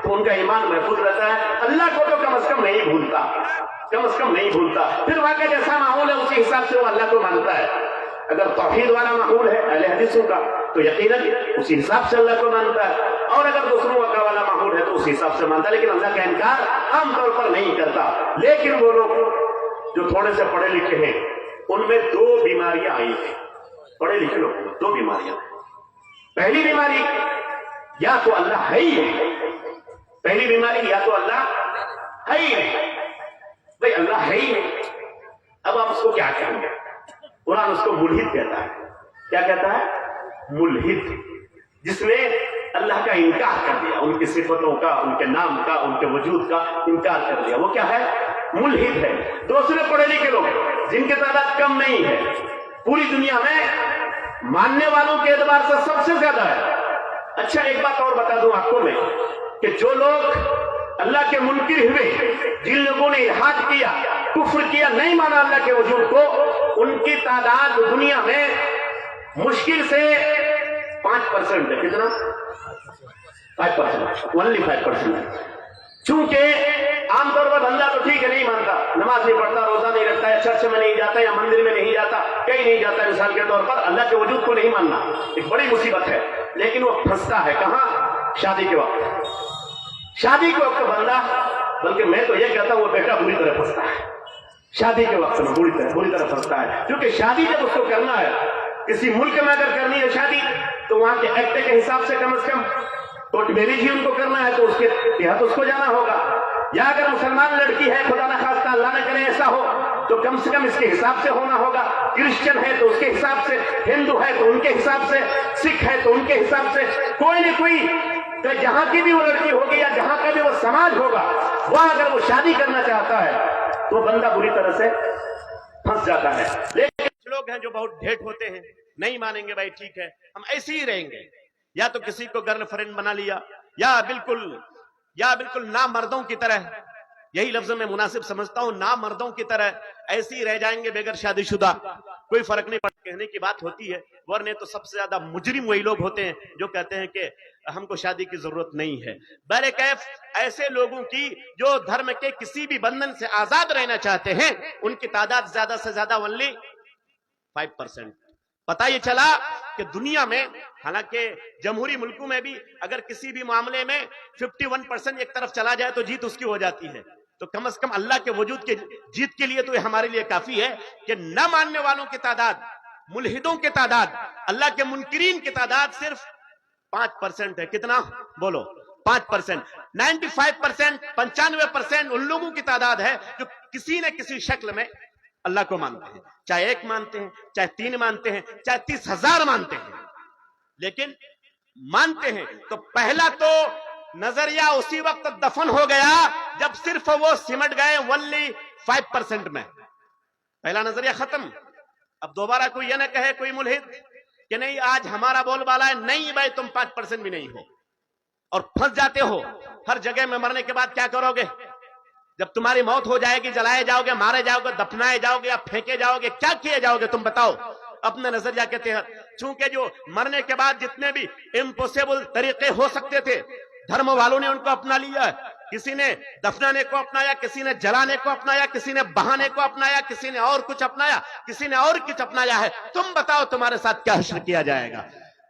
تو ان کا ایمان محفوظ رہتا ہے، اللہ کو تو کم از کم نہیں بھولتا، کم از کم نہیں بھولتا۔ پھر واقعہ جیسا ماحول ہے اسی حساب سے وہ اللہ کو مانتا ہے۔ اگر توحید والا ماحول ہے اہل حدیثوں کا تو یقیناً اسی حساب سے اللہ کو مانتا ہے، اور اگر دوسروں کا والا ماحول ہے تو اسی حساب سے مانتا ہے، لیکن اللہ کا انکار عام طور پر نہیں کرتا۔ لیکن وہ لوگ جو تھوڑے سے پڑھے لکھے ہیں ان میں دو بیماریاں آئی ہیں، پڑھے لکھے لوگوں میں دو بیماریاں۔ پہلی بیماری یا تو اللہ ہے ہی ہے، پہلی بیماری یا تو اللہ ہے ہی ہے، بھائی اللہ ہے ہی ہے، اب آپ اس کو کیا کہیں گے؟ قرآن اس کو ملحد کہتا ہے۔ کیا کہتا ہے؟ ملحد، جس نے اللہ کا انکار کر دیا، ان کی صفتوں کا، ان کے نام کا، ان کے وجود کا انکار کر دیا، وہ کیا ہے؟ ملحد ہے۔ دوسرے پڑھے لکھے لوگ جن کی تعداد کم نہیں ہے، پوری دنیا میں ماننے والوں کے اعتبار سے سب سے زیادہ ہے۔ اچھا ایک بات اور بتا دوں آپ کو میں، کہ جو لوگ اللہ کے منکر ہوئے، جن لوگوں نے الحاد کیا، کفر کیا، نہیں مانا اللہ کے وجود کو، ان کی تعداد دنیا میں مشکل سے 5% ہے۔ کتنا؟ 5%، only 5% ہے۔ چونکہ عام طور پر بندہ تو ٹھیک ہے نہیں مانتا، نماز نہیں پڑھتا، روزہ نہیں رکھتا ہے، چرچ میں نہیں جاتا یا مندر میں نہیں جاتا، کہیں نہیں جاتا، مثال کے طور پر اللہ کے وجود کو نہیں ماننا ایک بڑی مصیبت ہے، لیکن وہ پھنستا ہے کہاں؟ شادی کے وقت۔ شادی کے وقت بندہ، بلکہ میں تو یہ کہتا ہوں وہ بیٹا بری طرح پھنستا ہے، شادی کے وقت میں بری طرح پھنستا ہے، کیونکہ شادی جب اس کو کرنا ہے، کسی ملک میں اگر کرنی ہے شادی تو وہاں کے ایکٹ کے حساب سے کم از کم کورٹ میرج ہی ان کو کرنا ہے، تو اس کے تحت اس کو جانا ہوگا، یا اگر مسلمان لڑکی ہے، خدا نہ خواستہ اللہ نہ کرے ایسا ہو، تو کم سے کم اس کے حساب سے ہونا ہوگا، کرسچن ہے تو اس کے حساب سے، ہندو ہے تو ان کے حساب سے، سکھ ہے تو ان کے حساب سے، کوئی نہ کوئی کہ جہاں کی بھی وہ لڑکی ہوگی یا جہاں کا بھی وہ سماج ہوگا، وہاں اگر وہ شادی کرنا چاہتا ہے تو بندہ بری طرح سے پھنس جاتا ہے۔ لیکن کچھ لوگ ہیں جو بہت ڈھیٹ ہوتے ہیں، نہیں مانیں گے بھائی ٹھیک ہے ہم ایسے ہی رہیں گے، یا تو کسی کو گرل فرینڈ بنا لیا، یا بالکل نامردوں کی طرح، یہی لفظ میں مناسب سمجھتا ہوں، نامردوں کی طرح ایسے ہی رہ جائیں گے بغیر شادی شدہ، کوئی فرق نہیں پڑتا، کہنے کی بات ہوتی ہے، ورنہ تو سب سے زیادہ مجرم وہی لوگ ہوتے ہیں جو کہتے ہیں کہ ہم کو شادی کی ضرورت نہیں ہے۔ بہرکیف ایسے لوگوں کی جو دھرم کے کسی بھی بندھن سے آزاد رہنا چاہتے ہیں، ان کی تعداد زیادہ سے زیادہ only 5%۔ پتہ یہ چلا کہ دنیا میں، حالانکہ جمہوری ملکوں میں بھی اگر کسی بھی معاملے میں 51% ایک طرف چلا جائے تو جیت اس کی ہو جاتی ہے، تو کم از کم اللہ کے وجود کے جیت کے لیے تو یہ ہمارے لیے کافی ہے کہ نہ ماننے والوں کی تعداد، ملحدوں کی تعداد، اللہ کے منکرین کی تعداد صرف 5% ہے۔ کتنا؟ بولو 5%۔ 95%، 95% ان لوگوں کی تعداد ہے جو کسی نہ کسی شکل میں اللہ کو مانتے ہیں، چاہے ایک مانتے ہیں، چاہے 3 مانتے ہیں، چاہے 30,000 مانتے ہیں، لیکن مانتے ہیں۔ تو پہلا تو نظریہ اسی وقت دفن ہو گیا جب صرف وہ سمٹ گئے only 5% میں، پہلا نظریہ ختم۔ اب دوبارہ کوئی یہ نہ کہے کوئی ملحد کہ نہیں آج ہمارا بول بالا ہے، نہیں بھائی تم 5% بھی نہیں ہو، اور پھنس جاتے ہو ہر جگہ میں۔ مرنے کے بعد کیا کرو گے؟ جب تمہاری موت ہو جائے گی، جلائے جاؤ گے، مارے جاؤ گے، دفنائے جاؤ گے یا پھینکے جاؤ گے، کیا کیے جاؤ گے تم بتاؤ اپنے نظریہ کے تحت؟ چونکہ جو مرنے کے بعد جتنے بھی امپوسیبل طریقے ہو سکتے تھے دھرم والوں نے ان کو اپنا لیا ہے، کسی نے دفنانے کو اپنایا، کسی نے جلانے کو اپنایا، کسی نے بہانے کو اپنایا، کسی نے اور کچھ اپنایا، کسی نے اور کچھ اپنایا ہے۔ تم بتاؤ تمہارے ساتھ کیا حشر کیا جائے گا؟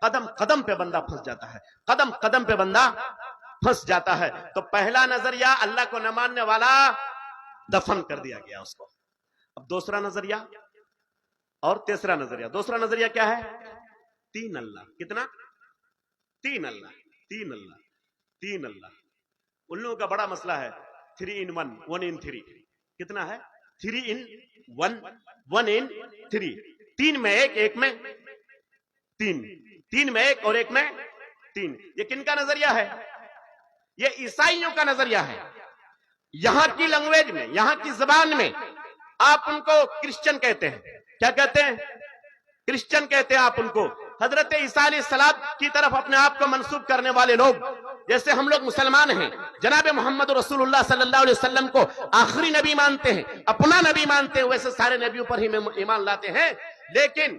قدم قدم پہ بندہ پھنس جاتا ہے، قدم قدم پہ بندہ پھنس جاتا ہے۔ تو پہلا نظریہ اللہ کو نہ ماننے والا دفن کر دیا گیا اس کو۔ اب دوسرا نظریہ اور تیسرا نظریہ۔ دوسرا نظریہ کیا ہے؟ 3 اللہ۔ کتنا؟ 3 اللہ، 3 اللہ، 3 اللہ۔ ان لوگوں کا بڑا مسئلہ ہے 3 in 1، 1 in 3۔ کتنا ہے؟ 3 in 1، 1 in 3۔ 3 میں ایک، ایک میں 3، 3 میں ایک اور ایک میں 3۔ یہ کن کا نظریہ ہے؟ یہ عیسائیوں کا نظریہ ہے۔ یہاں کی لینگویج میں، یہاں کی زبان میں آپ ان کو کرسچن کہتے ہیں۔ کیا کہتے ہیں؟ کرسچن کہتے ہیں آپ ان کو۔ حضرت عیسیٰ علیہ السلام کی طرف اپنے آپ کو منسوب کرنے والے لوگ، جیسے ہم لوگ مسلمان ہیں، جناب محمد رسول اللہ صلی اللہ علیہ وسلم کو آخری نبی مانتے ہیں، اپنا نبی مانتے ہیں، ویسے سارے نبیوں پر ہی ایمان لاتے ہیں، لیکن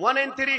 1 in 3।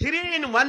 3 in 1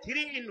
3 in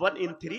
1 in 3,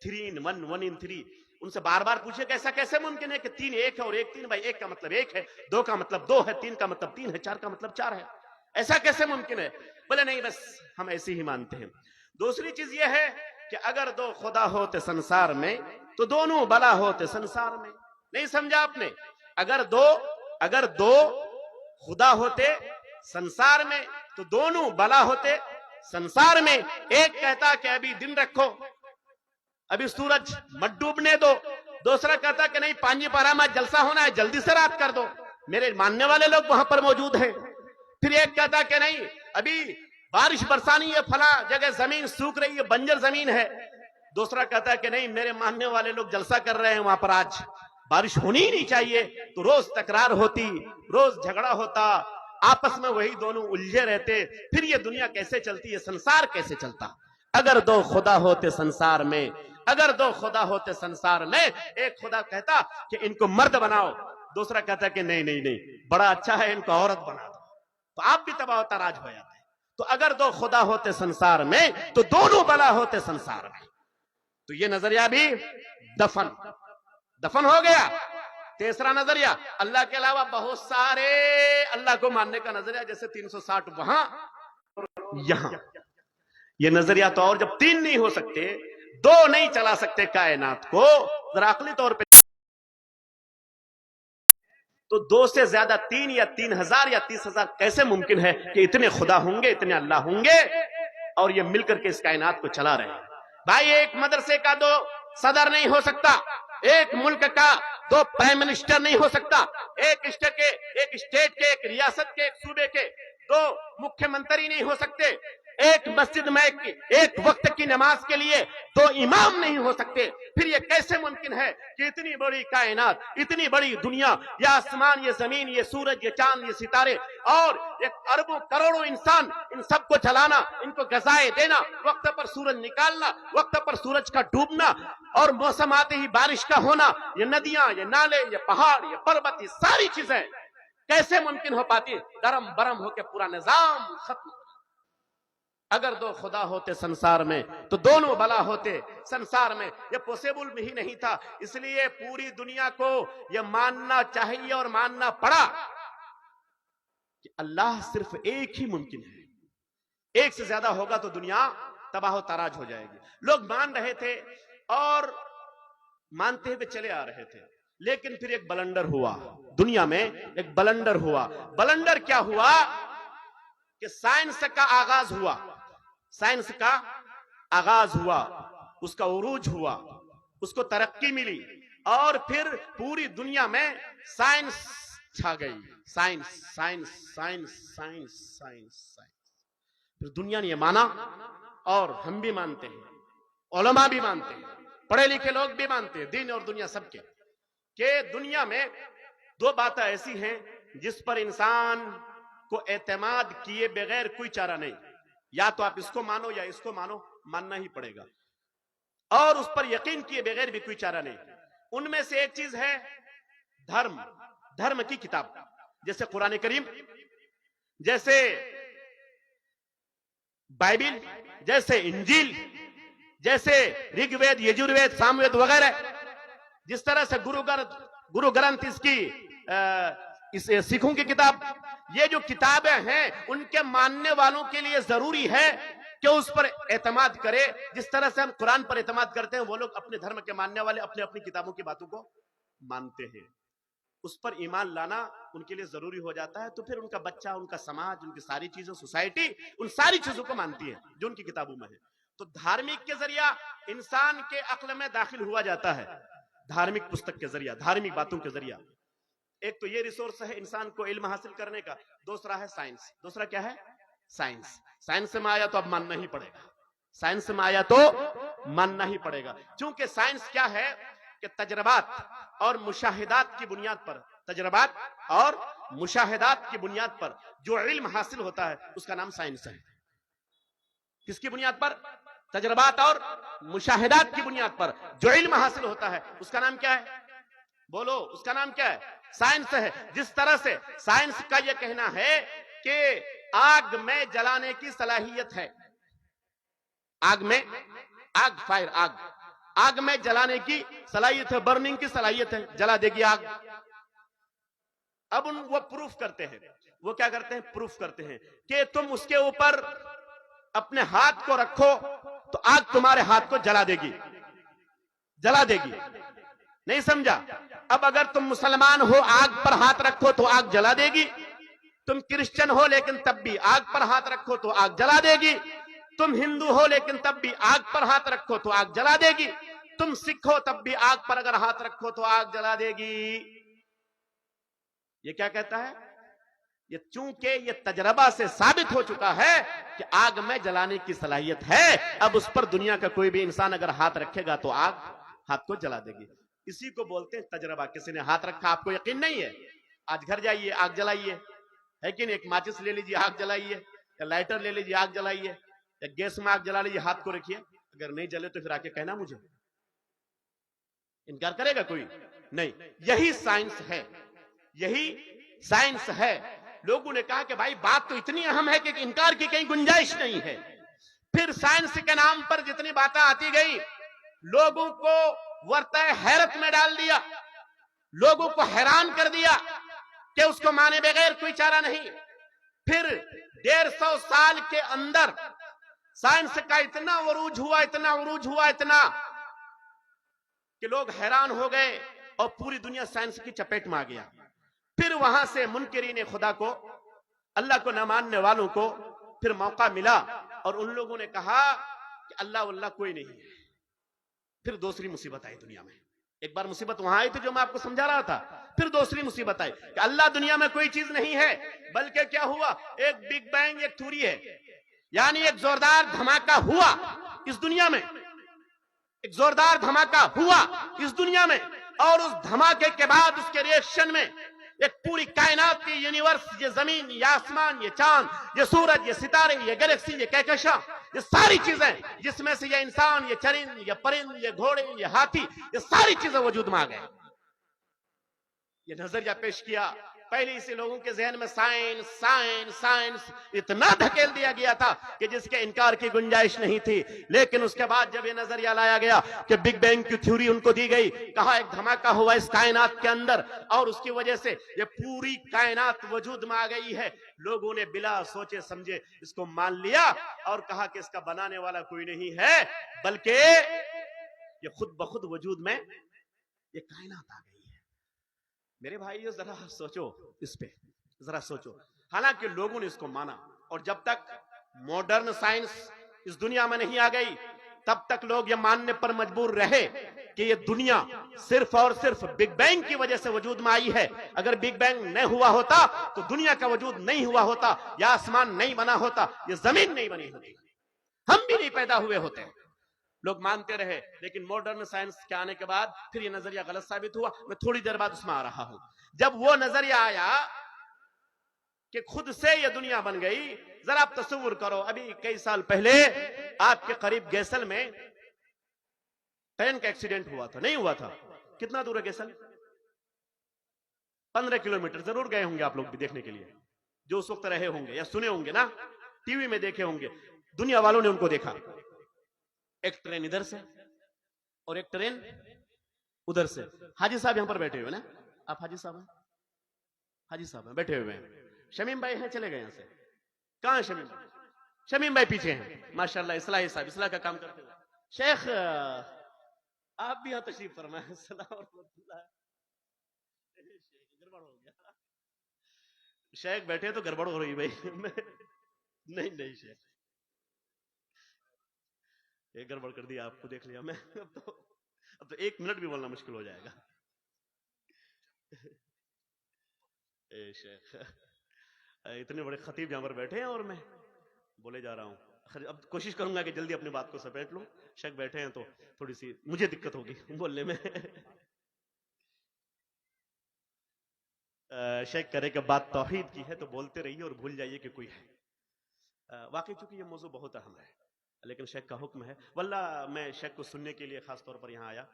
3 in 1, 1 in 3, ان سے بار بار پوچھے کہ ایسا کیسے ممکن ہے کہ 3 1 ہے اور 1 3؟ بھائی 1 کا مطلب 1 ہے، 2 کا مطلب 2 ہے، 3 کا مطلب 3 ہے، 4 کا مطلب 4 ہے، ایسا کیسے ممکن ہے؟ بولے نہیں، بس ہم ایسے ہی مانتے ہیں۔ دوسری چیز یہ ہے کہ اگر 2 خدا ہوتے سنسار میں تو دونوں بلا ہوتے سنسار میں۔ نہیں سمجھا آپ نے؟ اگر دو خدا ہوتے سنسار میں تو دونوں بلا ہوتے سنسار میں۔ ایک کہتا کہ ابھی دن رکھو، ابھی سورج مت ڈوبنے دو، دوسرا کہتا کہ نہیں 5 پارا میں جلسہ ہونا ہے، جلدی سے رات کر دو، میرے ماننے والے لوگ وہاں پر موجود ہیں۔ پھر ایک کہتا کہ نہیں ابھی بارش برسانی ہے، فلاں جگہ زمین سوکھ رہی ہے، بنجر زمین ہے، دوسرا کہتا ہے کہ نہیں میرے ماننے والے لوگ جلسہ کر رہے ہیں، وہاں پر آج بارش ہونی ہی نہیں چاہیے۔ تو روز تکرار ہوتی، روز جھگڑا ہوتا، آپس میں وہی دونوں الجھے رہتے۔ پھر یہ دنیا کیسے چلتی ہے، سنسار کیسے چلتا؟ اگر 2 خدا ہوتے سنسار میں، اگر 2 خدا ہوتے سنسار میں، ایک خدا کہتا کہ ان کو مرد بناؤ، دوسرا کہتا کہ نہیں نہیں نہیں بڑا اچھا ہے ان کو عورت بنا دو، تو آپ بھی تباہ و تاراج ہو جاتے۔ تو اگر 2 خدا ہوتے سنسار میں تو دونوں بلا ہوتے سنسار میں۔ تو یہ نظریہ بھی دفن ہو گیا۔ تیسرا نظریہ، اللہ کے علاوہ بہت سارے اللہ کو ماننے کا نظریہ، جیسے 360 وہاں یہاں۔ یہ نظریہ تو اور جب 3 نہیں ہو سکتے، 2 نہیں چلا سکتے کائنات کو، ذرا عقلی طور پہ تو 2 سے زیادہ 3 یا 3000 یا 30,000 کیسے ممکن ہے کہ اتنے خدا ہوں گے، اتنے اللہ ہوں گے اور یہ مل کر کے اس کائنات کو چلا رہے ہیں؟ بھائی ایک مدرسے کا 2 صدر نہیں ہو سکتا، ایک ملک کا 2 پرائم منسٹر نہیں ہو سکتا، ایک اسٹیٹ کے، ایک ریاست کے، ایک صوبے کے 2 مکھیہ منتری نہیں ہو سکتے، ایک مسجد میں ایک وقت کی نماز کے لیے 2 امام نہیں ہو سکتے۔ پھر یہ کیسے ممکن ہے کہ اتنی بڑی کائنات، اتنی بڑی دنیا، یہ آسمان، یہ زمین، یہ سورج، یہ چاند، یہ ستارے اور ایک اربوں کروڑوں انسان، ان سب کو چلانا، ان کو غذائیں دینا، وقت پر سورج نکالنا، وقت پر سورج کا ڈوبنا اور موسم آتے ہی بارش کا ہونا، یہ ندیاں، یہ نالے، یہ پہاڑ، یہ پروت، یہ ساری چیزیں کیسے ممکن ہو پاتی؟ گرم برم ہو کے پورا نظام ختم۔ اگر 2 خدا ہوتے سنسار میں تو دونوں بلا ہوتے سنسار میں۔ یہ پوسیبل بھی نہیں تھا، اس لیے پوری دنیا کو یہ ماننا چاہیے اور ماننا پڑا کہ اللہ صرف ایک ہی ممکن ہے، ایک سے زیادہ ہوگا تو دنیا تباہ و تاراج ہو جائے گی۔ لوگ مان رہے تھے اور مانتے ہوئے چلے آ رہے تھے، لیکن پھر ایک بلنڈر ہوا دنیا میں، ایک بلنڈر ہوا۔ بلنڈر کیا ہوا کہ سائنس کا آغاز ہوا، سائنس کا آغاز ہوا، اس کا عروج ہوا، اس کو ترقی ملی اور پھر پوری دنیا میں سائنس چھا گئی۔ Science science science science science science پھر دنیا نے یہ مانا اور ہم بھی مانتے ہیں، علماء بھی مانتے ہیں، پڑھے لکھے لوگ بھی مانتے ہیں، دین اور دنیا سب کے، کہ دنیا میں 2 باتیں ایسی ہیں جس پر انسان کو اعتماد کیے بغیر کوئی چارہ نہیں، یا تو آپ اس کو مانو یا اس کو مانو، ماننا ہی پڑے گا، اور اس پر یقین کیے بغیر بھی کوئی چارہ نہیں۔ ان میں سے ایک چیز ہے دھرم کی کتاب، جیسے قرآن کریم، جیسے بائبل، جیسے انجیل، جیسے رگ وید، یجور وید، سام وید وغیرہ، جس طرح سے گرو گرنتھ اس کی سکھوں کی کتاب، یہ جو کتابیں ہیں ان کے ماننے والوں کے لیے ضروری ہے کہ اس پر اعتماد کرے، جس طرح سے ہم قرآن پر اعتماد کرتے ہیں، وہ لوگ اپنے دھرم کے ماننے والے اپنے اپنی کتابوں کی باتوں کو مانتے ہیں، اس پر ایمان لانا ان کے لیے ضروری ہو جاتا ہے۔ تو پھر ان کا بچہ، ان کا سماج، ان کی ساری چیزیں، سوسائٹی ان ساری چیزوں کو مانتی ہے جو ان کی کتابوں میں ہے۔ تو دھارمک کے ذریعہ انسان کے عقل میں داخل ہوا جاتا ہے، دھارمک پستک کے ذریعہ، دھارمک باتوں کے ذریعہ۔ ایک تو یہ ریسورس ہے انسان کو علم حاصل کرنے کا، دوسرا ہے سائنس۔ دوسرا کیا ہے؟ سائنس۔ سائنس میں آیا تو اب ماننا ہی پڑے گا، سائنس میں آیا تو ماننا ہی پڑے گا، کیونکہ سائنس کیا ہے کہ تجربات اور مشاہدات کی بنیاد پر، تجربات اور مشاہدات کی بنیاد پر جو علم حاصل ہوتا ہے اس کا نام سائنس ہے۔ کس کی بنیاد پر؟ تجربات اور مشاہدات کی بنیاد پر جو علم حاصل ہوتا ہے اس کا نام کیا ہے؟ بولو، اس کا نام کیا ہے؟ سائنس ہے۔ جس طرح سے سائنس کا یہ کہنا ہے کہ آگ میں جلانے کی صلاحیت ہے، آگ میں، آگ، فائر، آگ میں جلانے کی صلاحیت ہے، برننگ کی صلاحیت ہے، جلا دے گی آگ. اب وہ پروف کرتے ہیں، وہ کیا کرتے ہیں؟ پروف کرتے ہیں کہ تم اس کے اوپر اپنے ہاتھ کو رکھو تو آگ تمہارے ہاتھ کو جلا دے گی، جلا دے گی. نہیں سمجھا؟ اب اگر تم مسلمان ہو آگ پر ہاتھ رکھو تو آگ جلا دے گی، تم کرسچن ہو لیکن تب بھی آگ پر ہاتھ رکھو تو آگ جلا دے گی، تم ہندو ہو لیکن تب بھی آگ پر ہاتھ رکھو تو آگ جلا دے گی، تم سکھ ہو تب بھی آگ پر اگر ہاتھ رکھو تو آگ جلا دے گی. یہ کیا کہتا ہے؟ یہ چونکہ یہ تجربہ سے ثابت ہو چکا ہے کہ آگ میں جلانے کی صلاحیت ہے، اب اس پر دنیا کا کوئی بھی انسان اگر ہاتھ رکھے گا تو آگ ہاتھ کو جلا دے گی. اسی کو بولتے ہیں تجربہ. کسی نے ہاتھ رکھا، آپ کو یقین نہیں ہے، آج گھر جائیے آگ جلائیے، ہے کہ نہیں؟ ایک ماچس لے لیجیے آگ جلائیے، یا لائٹر لے لیجیے آگ جلائیے، یا گیس میں آگ جلا لیجیے، ہاتھ کو رکھیے، اگر نہیں جلے تو پھر آ کے کہنا مجھے. انکار کرے گا کوئی؟ نہیں. یہی سائنس ہے، یہی سائنس ہے. لوگوں نے کہا کہ بھائی بات تو اتنی اہم ہے کہ انکار کی کہیں گنجائش نہیں ہے. پھر سائنس کے نام پر جتنی باتیں آتی گئی لوگوں کو ورطہ حیرت میں ڈال دیا، لوگوں کو حیران کر دیا کہ اس کو مانے بغیر کوئی چارہ نہیں. پھر 150 سال کے اندر سائنس کا اتنا عروج ہوا، اتنا عروج ہوا، اتنا کہ لوگ حیران ہو گئے اور پوری دنیا سائنس کی چپیٹ میں آ گیا. پھر وہاں سے منکرین خدا کو، اللہ کو نہ ماننے والوں کو پھر موقع ملا اور ان لوگوں نے کہا کہ اللہ کوئی نہیں ہے. پھر دوسری مصیبت آئی دنیا میں. ایک بار مصیبت وہاں آئی تھی جو میں آپ کو سمجھا رہا تھا، پھر دوسری مصیبت آئی کہ اللہ دنیا میں کوئی چیز نہیں ہے، بلکہ کیا ہوا؟ ایک بگ بینگ، ایک تھوری ہے، یعنی ایک زوردار دھماکہ ہوا اس دنیا میں، ایک زوردار دھماکہ ہوا اس دنیا میں، اور اس دھماکے کے بعد اس کے ریئیکشن میں ایک پوری کائنات کی یونیورس، یہ زمین، یہ آسمان، یہ چاند، یہ سورج، یہ ستارے، یہ گلیکسی، یہ کہکشاں، یہ ساری چیزیں جس میں سے یہ انسان، یہ چرند، یہ پرند، یہ گھوڑے، یہ ہاتھی، یہ ساری چیزیں وجود میں آ گئے. یہ نظریہ پیش کیا. پہلے سے لوگوں کے ذہن میں سائنس سائنس سائنس اتنا دھکیل دیا گیا تھا کہ جس کے انکار کی گنجائش نہیں تھی. لیکن اس کے بعد جب یہ نظریہ لایا گیا کہ بگ بینگ کی تھیوری ان کو دی گئی، کہا ایک دھماکہ ہوا اس کائنات کے اندر اور اس کی وجہ سے یہ پوری کائنات وجود میں آ گئی ہے، لوگوں نے بلا سوچے سمجھے اس کو مان لیا اور کہا کہ اس کا بنانے والا کوئی نہیں ہے بلکہ یہ خود بخود وجود میں یہ کائنات آ گئی ہے. میرے بھائیو ذرا سوچو، اس پہ ذرا سوچو. حالانکہ لوگوں نے اس کو مانا، اور جب تک ماڈرن سائنس اس دنیا میں نہیں آ گئی تب تک لوگ یہ ماننے پر مجبور رہے کہ یہ دنیا صرف اور صرف بگ بینگ کی وجہ سے وجود میں آئی ہے. اگر بگ بینگ نہیں ہوا ہوتا تو دنیا کا وجود نہیں ہوا ہوتا، یا آسمان نہیں بنا ہوتا، یہ زمین نہیں بنی ہوتی، ہم بھی نہیں پیدا ہوئے ہوتے. لوگ مانتے رہے. لیکن ماڈرن سائنس کے آنے کے بعد پھر یہ نظریہ غلط ثابت ہوا. میں تھوڑی دیر بعد اس میں آ رہا ہوں. جب وہ نظریہ آیا کہ خود سے یہ دنیا بن گئی، ذرا آپ تصور کرو، ابھی کئی سال پہلے آپ کے قریب گیسل میں ٹرین کا ایکسیڈنٹ ہوا تھا، نہیں ہوا تھا؟ کتنا دور ہے گیسل؟ 15 کلومیٹر. ضرور گئے ہوں گے آپ لوگ بھی دیکھنے کے لیے، جو اس وقت رہے ہوں گے یا سنے ہوں گے نا، ٹی وی میں دیکھے ہوں گے. دنیا والوں نے ان کو دیکھا. ایک ٹرین ادھر سے اور ایک ٹرین ادھر سے. حاجی صاحب یہاں پر بیٹھے ہوئے نا، آپ حاجی صاحب ہیں؟ حاجی صاحب ہیں، بیٹھے ہوئے ہیں. شمیم بھائی ہیں، چلے گئے یہاں سے. کہاں ہیں شمیم بھائی؟ شمیم بھائی پیچھے ہیں ماشاءاللہ، اصلاحی صاحب اصلاح کا کام کرتے ہوئے. شیخ آپ بھی یہاں تشریف فرمائیں. السلام علیکم. گڑبڑ ہو گیا، شیخ بیٹھے تو گڑبڑ ہو رہی بھائی. نہیں شیخ یہ گڑبڑ کر دیا، آپ کو دیکھ لیا میں. اب تو 1 منٹ بھی بولنا مشکل ہو جائے گا. اے شیخ اتنے بڑے خطیب یہاں پر بیٹھے ہیں اور میں بولے جا رہا ہوں. اب کوشش کروں گا کہ جلدی اپنی بات کو سمیٹ لوں. شیخ بیٹھے ہیں تو تھوڑی سی مجھے دقت ہوگی بولنے میں. شیخ کرے کہ بات توحید کی ہے تو بولتے رہیے اور بھول جائیے کہ کوئی ہے. واقعی چونکہ یہ موضوع بہت اہم ہے لیکن شیخ کا حکم ہے. واللہ میں شیخ کو سننے کے لیے خاص طور پر یہاں آیا.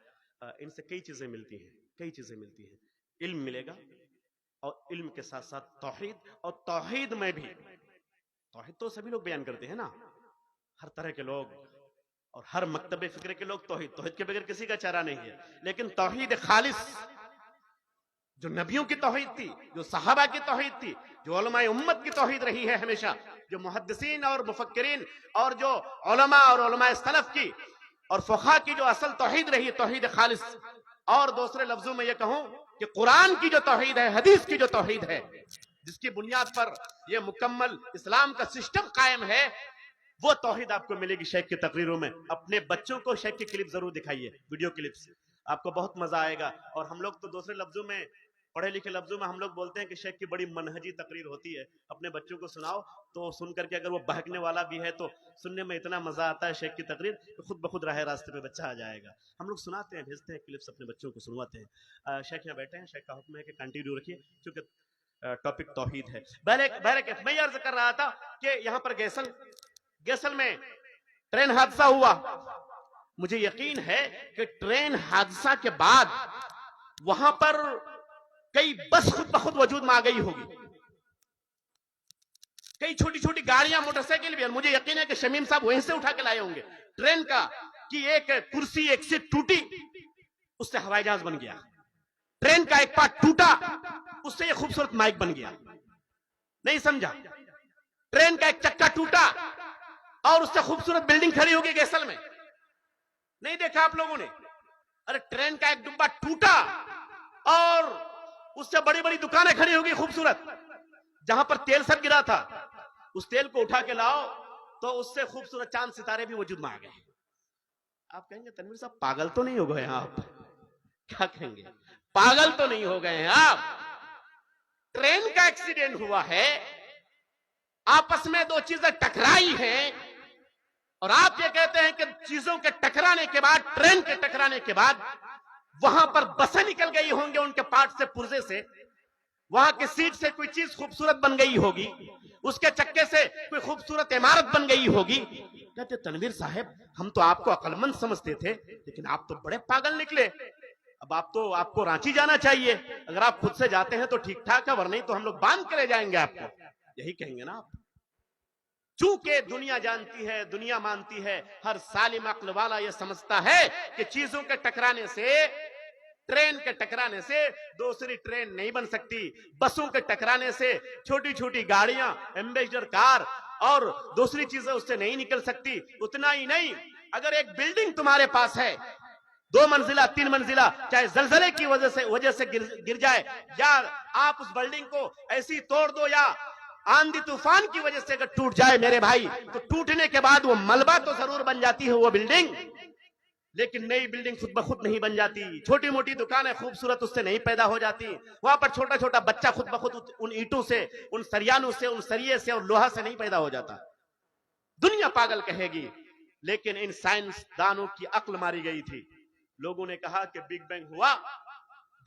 ان سے کئی چیزیں ملتی ہیں، کئی چیزیں ملتی ہیں. علم ملے گا اور علم کے ساتھ ساتھ توحید، اور توحید میں بھی توحید تو سبھی لوگ بیان کرتے ہیں نا، ہر طرح کے لوگ. اور ہر مکتب فکر کے لوگ توحید کے بغیر کسی کا چارہ نہیں ہے. لیکن توحید خالص جو نبیوں کی توحید تھی، جو صحابہ کی توحید تھی، جو علماء امت کی توحید رہی ہے ہمیشہ، جو محدثین اور مفکرین اور جو علماء اور علماء سلف کی اور فقہا کی جو اصل توحید رہی ہے، توحید خالص. اور دوسرے لفظوں میں یہ کہوں کہ قرآن کی جو توحید ہے، حدیث کی جو توحید ہے، جس کی بنیاد پر یہ مکمل اسلام کا سسٹم قائم ہے، وہ توحید آپ کو ملے گی شیخ کی تقریروں میں. اپنے بچوں کو شیخ کی کلپ ضرور دکھائیے، ویڈیو کلپس، آپ کو بہت مزہ آئے گا. اور ہم لوگ تو دوسرے لفظوں میں، پڑھے لکھے لفظوں میں ہم لوگ بولتے ہیں کہ شیخ کی بڑی منہجی تقریر ہوتی ہے. اپنے بچوں کو سناؤ تو سن کر کے اگر وہ بہکنے والا بھی ہے تو سننے میں اتنا مزہ آتا ہے شیخ کی تقریر کہ خود بخود راہ راستے پہ بچہ آ جائے گا. ہم لوگ سناتے ہیں، بھیجتے ہیں کلپس، اپنے بچوں کو سنواتے ہیں. شیخ یہاں بیٹھے ہیں، شیخ کا حکم ہے کہ کنٹینیو رکھیے کیونکہ ٹاپک توحید ہے. بہرکیف میں یہ عرض کر رہا تھا کہ یہاں پر گیسل میں ٹرین حادثہ ہوا. مجھے یقین ہے کہ ٹرین حادثہ کے بعد وہاں پر کئی بس خود بخود وجود میں آ گئی ہوگی، کئی چھوٹی چھوٹی گاڑیاں، موٹر سائیکل بھی. اور مجھے یقین ہے کہ شمیم صاحب وہیں سے اٹھا کے لائے ہوں گے. ٹرین کا کی ایک کرسی، ایک سیٹ ٹوٹی، اس سے ہوائی جہاز بن گیا. ٹرین کا ایک پارٹ ٹوٹا، اس سے یہ خوبصورت مائک بن گیا. نہیں سمجھا؟ ٹرین کا ایک چکا ٹوٹا اور اس سے خوبصورت بلڈنگ کھڑی ہوگی گیسل میں. نہیں دیکھا آپ لوگوں نے؟ ارے ٹرین کا ایک ڈبہ ٹوٹا اور اس سے بڑی بڑی دکانیں کھڑی ہوگی خوبصورت. جہاں پر تیل سب گرا تھا، اس تیل کو اٹھا کے لاؤ تو اس سے خوبصورت چاند ستارے بھی وجود میں آ گئے. آپ کہیں گے تنویر صاحب پاگل تو نہیں ہو گئے ہیں آپ؟ کیا کہیں گے؟ پاگل تو نہیں ہو گئے ہیں آپ؟ ٹرین کا ایکسیڈنٹ ہوا ہے، آپس میں دو چیزیں ٹکرائی ہیں، اور آپ یہ کہتے ہیں کہ چیزوں کے ٹکرانے کے بعد، ٹرین کے ٹکرانے کے بعد وہاں پر بسیں نکل گئی ہوں گے ان کے پارٹ سے، پرزے سے، وہاں کی سیٹ سے کوئی چیز خوبصورت بن گئی ہوگی، اس کے چکے سے کوئی خوبصورت عمارت بن گئی ہوگی. کہتے تنویر صاحب ہم تو آپ کو عقل مند سمجھتے تھے، لیکن آپ تو بڑے پاگل نکلے. اب آپ کو رانچی جانا چاہیے. اگر آپ خود سے جاتے ہیں تو ٹھیک ٹھاک ہے، ورنہ تو ہم لوگ باندھ کرے جائیں گے آپ کو. یہی کہیں گے نا آپ؟ چونکہ دنیا جانتی ہے، دنیا مانتی ہے، ہر سالم عقل والا یہ سمجھتا ہے کہ چیزوں کے ٹکرانے سے، ٹرین کے ٹکرانے سے دوسری ٹرین نہیں بن سکتی، بسوں کے ٹکرانے سے چھوٹی چھوٹی گاڑیاں، ایمبیسڈر کار اور دوسری چیزیں اس سے نہیں نکل سکتی. اتنا ہی نہیں، اگر ایک بلڈنگ تمہارے پاس ہے 2 منزلہ 3 منزلہ، چاہے زلزلے کی وجہ سے گر جائے، یا آپ اس بلڈنگ کو ایسی توڑ دو، یا آندھی طوفان کی وجہ سے اگر ٹوٹ جائے میرے بھائی، تو ٹوٹنے کے بعد وہ ملبہ تو ضرور بن جاتی ہے وہ بلڈنگ، لیکن نئی بلڈنگ خود بخود نہیں بن جاتی. چھوٹی موٹی دکانیں خوبصورت اس سے نہیں پیدا ہو جاتی. وہاں پر چھوٹا چھوٹا بچہ خود بخود ان اینٹوں سے، ان سریانوں سے، ان سریے سے اور لوہا سے نہیں پیدا ہو جاتا. دنیا پاگل کہے گی، لیکن ان سائنس دانوں کی عقل ماری گئی تھی. لوگوں نے کہا کہ بگ بینگ ہوا،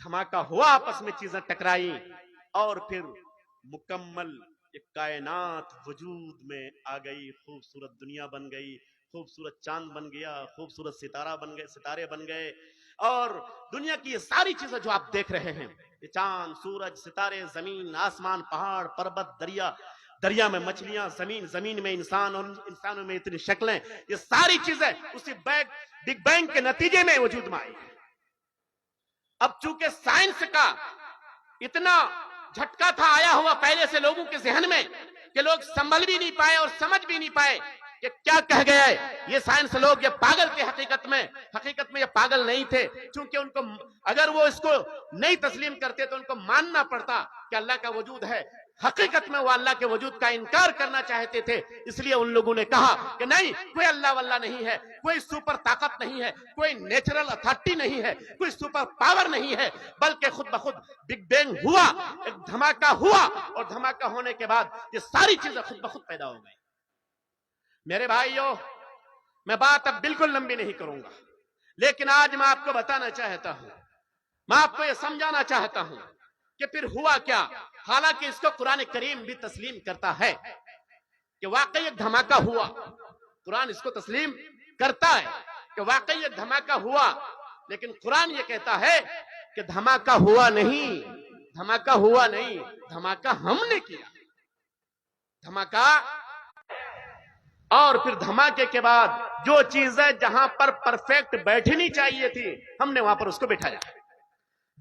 دھماکہ ہوا، آپس میں چیزیں ٹکرائی اور پھر مکمل ایک کائنات وجود میں آ گئی، خوبصورت دنیا بن گئی، خوبصورت چاند بن گیا، خوبصورت ستارے بن گئے. اور دنیا کی یہ ساری چیزیں جو آپ دیکھ رہے ہیں، یہ چاند، سورج، ستارے، زمین، آسمان، پہاڑ، پربت، دریا میں مچھلیاں، زمین میں انسان، اور انسانوں میں اتنی شکلیں، یہ ساری چیزیں اسی بگ بینگ کے نتیجے میں وجود میں آئی. اب چونکہ سائنس کا اتنا جھٹکا تھا آیا ہوا پہلے سے لوگوں کے ذہن میں کہ لوگ سنبھل بھی نہیں پائے اور سمجھ بھی نہیں پائے کہ کیا کہہ گیا ہے یہ سائنس لوگ. یہ پاگل تھے حقیقت میں یہ پاگل نہیں تھے، چونکہ ان کو اگر وہ اس کو نہیں تسلیم کرتے تو ان کو ماننا پڑتا کہ اللہ کا وجود ہے. حقیقت میں وہ اللہ کے وجود کا انکار کرنا چاہتے تھے، اس لیے ان لوگوں نے کہا کہ نہیں، کوئی اللہ واللہ نہیں ہے، کوئی سپر طاقت نہیں ہے، کوئی نیچرل اتھارٹی نہیں ہے، کوئی سپر پاور نہیں ہے، بلکہ خود بخود بگ بینگ ہوا، ایک دھماکہ ہوا، اور دھماکہ ہونے کے بعد یہ ساری چیزیں خود بخود پیدا ہو گئی. میرے بھائیوں، میں بات اب بالکل لمبی نہیں کروں گا، لیکن آج میں آپ کو بتانا چاہتا ہوں، میں آپ کو یہ سمجھانا چاہتا ہوں کہ پھر ہوا کیا. حالانکہ اس کو قرآن کریم بھی تسلیم کرتا ہے کہ واقعی ایک دھماکہ ہوا. قرآن اس کو تسلیم کرتا ہے کہ واقعی ایک دھماکہ ہوا، لیکن قرآن یہ کہتا ہے کہ دھماکہ ہوا نہیں، دھماکہ ہم نے کیا. دھماکہ اور پھر دھماکے کے بعد جو چیزیں جہاں پر پرفیکٹ بیٹھنی چاہیے تھی ہم نے وہاں پر اس کو بٹھایا.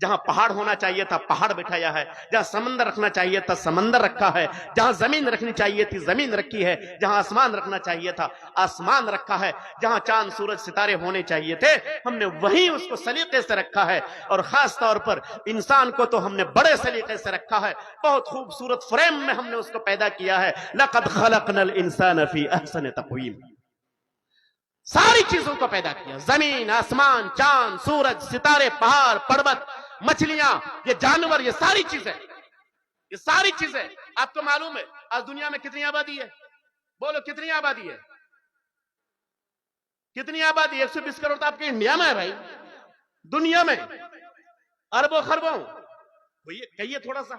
جہاں پہاڑ ہونا چاہیے تھا پہاڑ بٹھایا ہے, جہاں سمندر رکھنا چاہیے تھا سمندر رکھا ہے, جہاں زمین رکھنی چاہیے تھی زمین رکھی ہے, جہاں آسمان رکھنا چاہیے تھا آسمان رکھا ہے, جہاں چاند سورج ستارے ہونے چاہیے تھے ہم نے وہیں اس کو سلیقے سے رکھا ہے. اور خاص طور پر انسان کو تو ہم نے بڑے سلیقے سے رکھا ہے, بہت خوبصورت فریم میں ہم نے اس کو پیدا کیا ہے. لقد خلقنا الانسان فی احسن تقویم. ساری چیزوں کو پیدا کیا, زمین, آسمان, چاند, سورج, ستارے, پہاڑ, پروت, مچھلیاں, یہ جانور, یہ ساری چیزیں, یہ ساری چیزیں. آپ کو معلوم ہے آج دنیا میں کتنی آبادی ہے؟ بولو کتنی آبادی ہے؟ کتنی آبادی؟ 120 کروڑ تو آپ کے انڈیا میں ہے بھائی. دنیا میں اربوں خربوں, کہیے تھوڑا سا.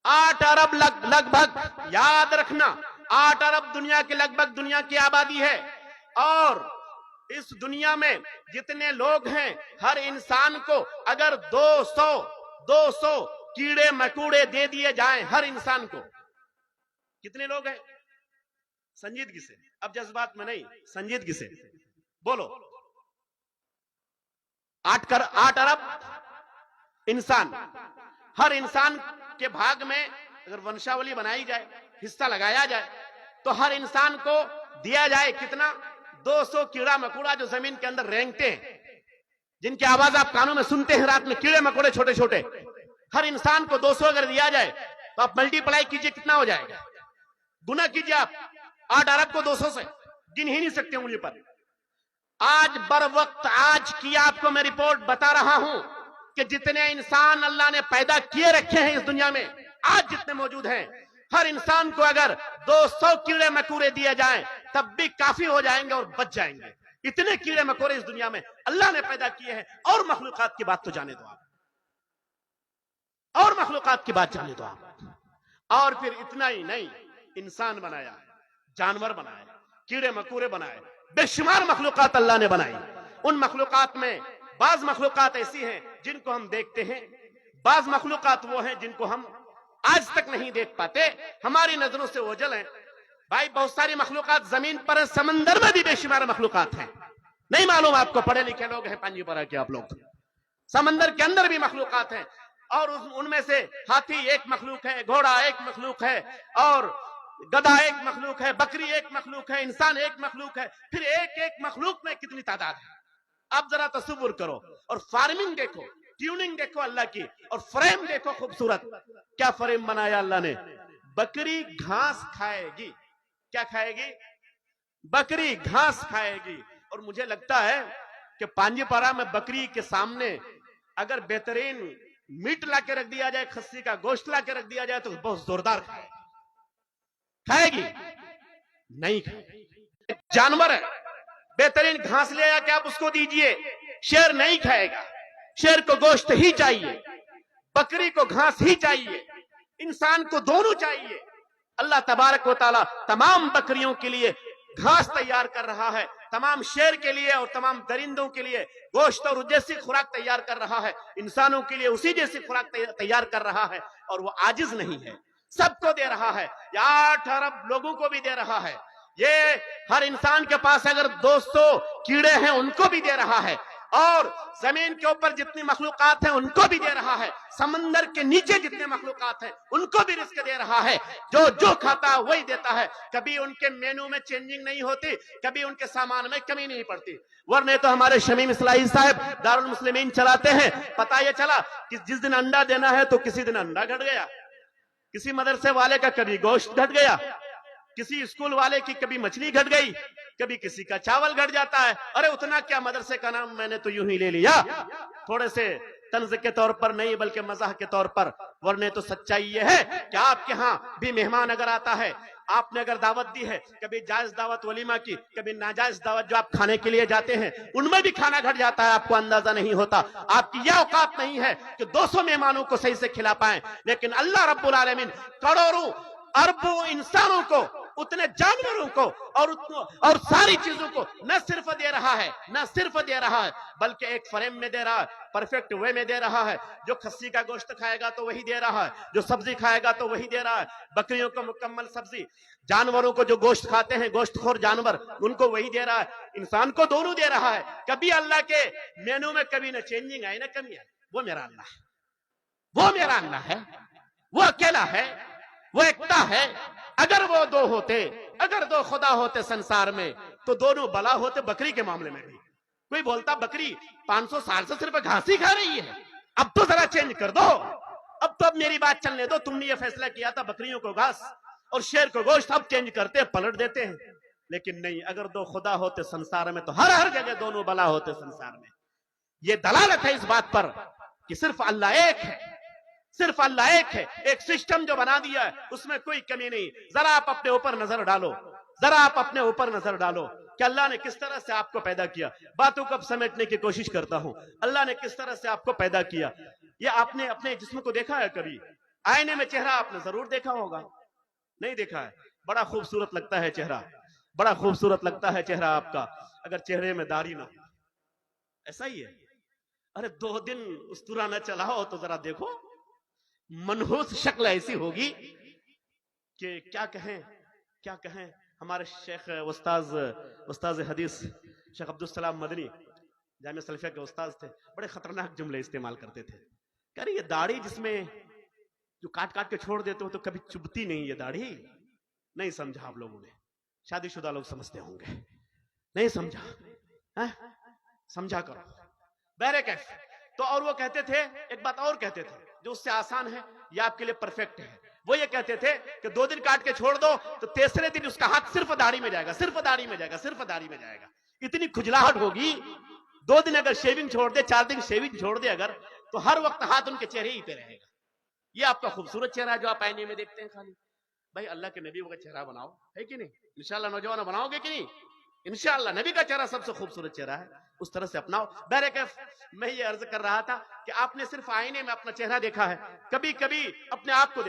8 ارب لگ بھگ, یاد رکھنا 8 ارب دنیا کے لگ بھگ دنیا کی آبادی ہے. اور اس دنیا میں جتنے لوگ ہیں ہر انسان کو اگر 200 کیڑے مکوڑے دے دیے جائیں ہر انسان کو, کتنے لوگ ہیں؟ سنجیدگی سے, اب جذبات میں نہیں, سنجیدگی سے بولو. 8 ارب انسان, ہر انسان کے بھاگ میں اگر ونشاولی بنائی جائے, حصہ لگایا جائے تو ہر انسان کو دیا جائے کتنا؟ 200 کیڑا مکوڑا جو زمین کے اندر رینگتے ہیں, جن کی آواز آپ کانوں میں سنتے ہیں رات میں, کیڑے مکوڑے چھوٹے چھوٹے. ہر انسان کو 200 اگر دیا جائے تو آپ ملٹی پلائی کیجئے کتنا ہو جائے گا, گنا کیجئے آپ. 8 ارب کو 200 سے گن ہی نہیں سکتے انگلی پر. آج بر وقت آج کی آپ کو میں رپورٹ بتا رہا ہوں کہ جتنے انسان اللہ نے پیدا کیے رکھے ہیں اس دنیا میں, آج جتنے موجود ہیں, ہر انسان کو اگر 200 کیڑے مکوڑے دیے جائیں تب بھی کافی ہو جائیں گے اور بچ جائیں گے. اتنے کیڑے مکوڑے اس دنیا میں اللہ نے پیدا کیے ہیں. اور مخلوقات کی بات تو جانے دو آپ, اور مخلوقات کی بات جانے دو آپ. اور پھر اتنا ہی نہیں, انسان بنایا, جانور بنائے, کیڑے مکوڑے بنائے, بے شمار مخلوقات اللہ نے بنائی. ان مخلوقات میں بعض مخلوقات ایسی ہیں جن کو ہم دیکھتے ہیں, بعض مخلوقات وہ ہیں جن کو ہم آج تک نہیں دیکھ پاتے, ہماری نظروں سے اوجھل ہیں. بھائی بہت ساری مخلوقات زمین پر ہیں, سمندر میں بھی بے شمار مخلوقات ہیں. نہیں معلوم آپ کو, پڑھے لکھے لوگ ہیں پانجی پارا کے آپ لوگ, سمندر کے اندر بھی مخلوقات ہیں. اور ان میں سے ہاتھی ایک مخلوق ہے, گھوڑا ایک مخلوق ہے, اور گدھا ایک مخلوق ہے, بکری ایک مخلوق ہے, انسان ایک مخلوق ہے. پھر ایک مخلوق میں کتنی تعداد ہے آپ ذرا تصور کرو. اور فارمنگ دیکھو, ٹیوننگ دیکھو اللہ کی, اور فریم دیکھو خوبصورت. کیا فریم بنایا اللہ نے؟ بکری گھاس کھائے گی. کیا کھائے گی؟ بکری گھاس کھائے گی. اور مجھے لگتا ہے کہ پانجی پارا میں بکری کے سامنے اگر بہترین میٹ لا کے رکھ دیا جائے, خسی کا گوشت لا کے رکھ دیا جائے تو بہت زوردار کھائے گی. نہیں کھائے گی. جانور ہے, بہترین گھاس لے آ کے آپ اس کو دیجئے, شیر نہیں کھائے گا. شیر کو گوشت ہی چاہیے, بکری کو گھاس ہی چاہیے, انسان کو دونوں چاہیے. اللہ تبارک و تعالی تمام بکریوں کے لیے گھاس تیار کر رہا ہے, تمام شیر کے لیے اور تمام درندوں کے لیے گوشت اور جیسی خوراک تیار کر رہا ہے. انسانوں کے لیے اسی جیسی خوراک تیار کر رہا ہے, اور وہ عاجز نہیں ہے, سب کو دے رہا ہے. 8 ارب لوگوں کو بھی دے رہا ہے. یہ ہر انسان کے پاس اگر 200 کیڑے ہیں ان کو بھی دے رہا ہے, اور زمین کے اوپر جتنی مخلوقات ہیں ان کو بھی دے رہا ہے, سمندر کے نیچے جتنے مخلوقات ہیں ان کو بھی رزق دے رہا ہے. جو کھاتا ہے وہی دیتا ہے. کبھی ان کے مینو میں چینجنگ نہیں ہوتی, کبھی ان کے سامان میں کمی نہیں پڑتی. ورنہ تو ہمارے شمیم اصلاحی صاحب دارالمسلمین چلاتے ہیں, پتہ یہ چلا کہ جس دن انڈا دینا ہے تو کسی دن انڈا گھٹ گیا, کسی مدرسے والے کا کبھی گوشت گھٹ گیا, کسی اسکول والے کی کبھی مچھلی گھٹ گئی, کبھی کسی کا چاول گھٹ جاتا ہے. ارے اتنا کیا, مدرسے کا نام میں نے تو یوں ہی لے لیا, تھوڑے سے طنز کے طور پر نہیں بلکہ مزاح کے طور پر. ورنہ تو سچائی یہ ہے کہ آپ کے ہاں بھی مہمان اگر آتا ہے, آپ نے اگر دعوت دی ہے, کبھی جائز دعوت ولیمہ کی, کبھی ناجائز دعوت جو آپ کھانے کے لیے جاتے ہیں, ان میں بھی کھانا گھٹ جاتا ہے, آپ کو اندازہ نہیں ہوتا. آپ کی یہ اوقات نہیں ہے کہ 200 مہمانوں کو صحیح سے کھلا پائیں. لیکن اللہ رب العالمین کروڑوں اربوں انسانوں کو اتنے جانوروں کو اور ساری چیزوں کو نہ صرف دے رہا ہے بلکہ ایک فریم میں دے رہا ہے، پرفیکٹ وے میں دے رہا ہے. جو کھسی کا گوشت کھائے گا تو وہی دے رہا ہے، جو سبزی کھائے گا تو وہی دے رہا ہے. بکریوں کو مکمل سبزی، جانوروں کو جو گوشت کھاتے ہیں گوشت خور جانور ان کو وہی دے رہا ہے، انسان کو دونوں دے رہا ہے. کبھی اللہ کے مینو میں کبھی نہ چینجنگ آئی نہ کمی آئی. وہ میرا اللہ ہے، وہ اکیلا ہے، وہ ایکتا ہے. اگر وہ دو ہوتے، اگر دو خدا ہوتے سنسار میں تو دونوں بلا ہوتے. بکری کے معاملے میں بھی کوئی بولتا بکری 500 سال سے صرف گھاس ہی کھا رہی ہے، اب تو ذرا چینج کر دو، اب میری بات چلنے دو. تم نے یہ فیصلہ کیا تھا بکریوں کو گھاس اور شیر کو گوشت، اب چینج کرتے ہیں، پلٹ دیتے ہیں. لیکن نہیں، اگر دو خدا ہوتے سنسار میں تو ہر جگہ دونوں بلا ہوتے سنسار میں. یہ دلالت ہے اس بات پر کہ صرف اللہ ایک ہے، صرف اللہ ایک ہے. ایک سسٹم جو بنا دیا ہے اس میں کوئی کمی نہیں. ذرا آپ اپنے اوپر نظر ڈالو کہ اللہ نے کس طرح سے آپ کو پیدا کیا. باتوں کو اب سمیٹنے کی کوشش کرتا ہوں. اللہ نے کس طرح سے آپ کو پیدا کیا. یہ آپ نے اپنے جسم کو دیکھا ہے کبھی؟ آئینے میں چہرہ آپ نے ضرور دیکھا ہوگا، نہیں دیکھا ہے؟ بڑا خوبصورت لگتا ہے چہرہ، بڑا خوبصورت لگتا ہے چہرہ آپ کا اگر چہرے میں داڑھی نہ ہو. ایسا ہی ہے. ارے 2 دن استورا نہ چلا ہو تو ذرا دیکھو، منحوس شکل ایسی ہوگی کہ کیا کہیں. ہمارے شیخ استاذ حدیث شیخ عبدالسلام مدنی جامعہ سلفیہ کے استاذ تھے، بڑے خطرناک جملے استعمال کرتے تھے. کہہ رہے یہ داڑھی جس میں جو کاٹ کے چھوڑ دیتے ہو تو کبھی چبھتی نہیں. یہ داڑھی نہیں سمجھا آپ لوگوں نے، شادی شدہ لوگ سمجھتے ہوں گے، نہیں سمجھا کرو. بہرے کیسے تو. اور وہ کہتے تھے ایک بات اور کہتے تھے جو اس سے آسان ہے، یہ آپ کے لیے پرفیکٹ ہے. وہ یہ کہتے تھے کہ 2 دن کاٹ کے چھوڑ دو تو تیسرے دن اس کا ہاتھ صرف داڑھی میں جائے گا. اتنی کھجلاہٹ ہوگی. 2 دن اگر شیونگ چھوڑ دے، 4 دن شیونگ چھوڑ دے اگر، تو ہر وقت ہاتھ ان کے چہرے ہی پہ رہے گا. یہ آپ کا خوبصورت چہرہ جو آپ آئینے میں دیکھتے ہیں خالی. بھائی اللہ کے نبی کا چہرہ بناؤ، ہے کہ نہیں؟ انشاءاللہ نوجوانوں بناؤ گے کہ نہیں؟ انشاءاللہ نبی کا چہرہ سب سے خوبصورت چہرہ ہے، اس طرح سے اپناؤ. بہرکیف میں یہ عرض کر رہا تھا کہ آپ نے صرف آئینے میں اپنا چہرہ دیکھا ہے. کبھی اپنے آپ کو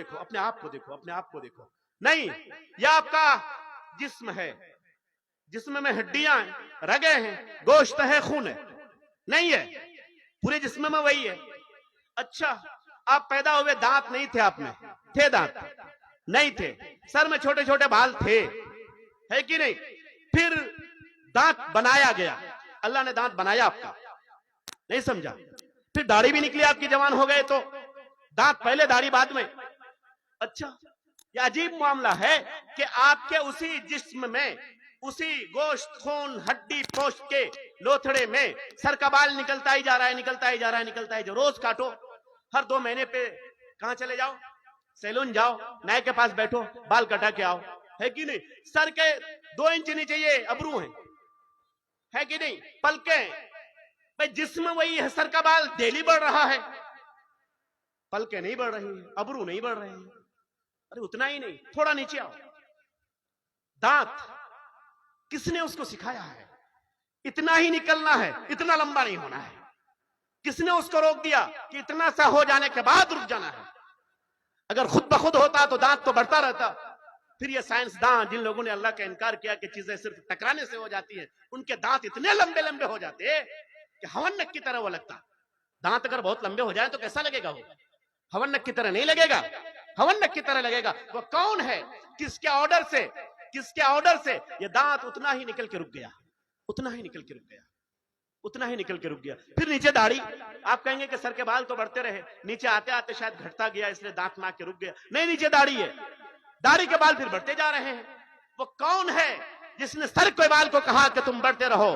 دیکھو. نہیں، یہ آپ کا جسم ہے، جسم میں ہڈیاں ہیں، رگیں ہیں، گوشت ہے، خون ہے. نہیں ہے، پورے جسم میں وہی ہے. اچھا، آپ پیدا ہوئے دانت نہیں تھے، آپ میں تھے دانت؟ نہیں تھے. سر میں چھوٹے چھوٹے بال تھے، ہے کہ نہیں؟ پھر دانت بنایا گیا، اللہ نے دانت بنایا آپ کا، نہیں سمجھا؟ پھر داڑھی بھی نکلی آپ کی، جوان ہو گئے تو دانت پہلے داڑھی بعد میں. اچھا، یہ عجیب معاملہ ہے کہ آپ کے اسی جسم میں، اسی گوشت خون ہڈی پوشت کے لوتھڑے میں سر کا بال نکلتا ہی جا رہا ہے. جو روز کاٹو، ہر 2 مہینے پہ کہاں چلے جاؤ؟ سیلون جاؤ، نائے کے پاس بیٹھو، بال کٹا کے آؤ، ہے کہ نہیں؟ سر کے 2 انچ نیچے یہ ابرو ہیں، ہے کہ نہیں؟ پلکیں. بھئی جسم وہی ہے، سر کا بال ڈیلی بڑھ رہا ہے، پلکیں نہیں بڑھ رہی ہیں، ابرو نہیں بڑھ رہے ہیں. ارے اتنا ہی نہیں، تھوڑا نیچے آؤ. دانت کس نے اس کو سکھایا ہے؟ اتنا ہی نکلنا ہے، اتنا لمبا نہیں ہونا ہے. کس نے اس کو روک دیا کہ اتنا سا ہو جانے کے بعد رک جانا ہے؟ اگر خود بخود ہوتا تو دانت تو بڑھتا رہتا. پھر یہ سائنسداں جن لوگوں نے اللہ کا انکار کیا کہ چیزیں صرف ٹکرانے سے ہو جاتی ہیں، ان کے دانت اتنے لمبے ہو جاتے کہ ہونک کی طرح وہ لگتا. دانت اگر بہت لمبے ہو جائیں تو کیسا لگے گا؟ وہ ہونک کی طرح نہیں لگے گا، ہونک کی طرح لگے گا. وہ کون ہے؟ کس کے آرڈر سے یہ دانت اتنا ہی نکل کے رک گیا. پھر نیچے داڑھی. آپ کہیں گے کہ سر کے بال تو بڑھتے رہے، نیچے آتے آتے شاید گھٹتا گیا اس لیے دانت میں آ کے رک گیا. نہیں، نیچے داڑھی ہے، داڑھی کے بال پھر بڑھتے جا رہے ہیں. وہ کون ہے جس نے سر کے بال کو کہا کہ تم بڑھتے رہو،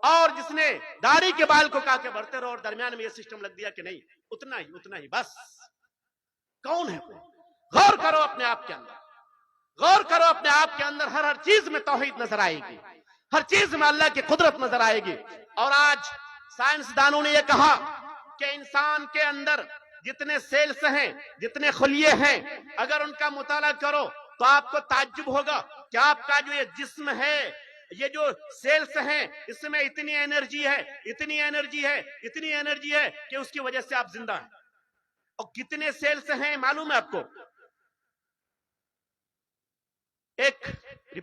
اور جس نے داڑھی کے بال کو کہا کہ بڑھتے رہو، اور درمیان میں یہ سسٹم لگ دیا کہ نہیں، اتنا ہی بس؟ کون ہے وہ؟ غور کرو اپنے آپ کے اندر. ہر چیز میں توحید نظر آئے گی، ہر چیز میں اللہ کی قدرت نظر آئے گی. اور آج سائنسدانوں نے یہ کہا کہ انسان کے اندر جتنے سیلز ہیں، جتنے خلیے ہیں، اگر ان کا مطالعہ کرو تو آپ کو تعجب ہوگا کہ آپ کا جو یہ جسم ہے، یہ جو سیلز ہیں، اس میں اتنی انرجی ہے کہ اس کی وجہ سے آپ زندہ ہیں. اور کتنے سیلز ہیں معلوم ہے آپ کو؟ ایک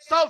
100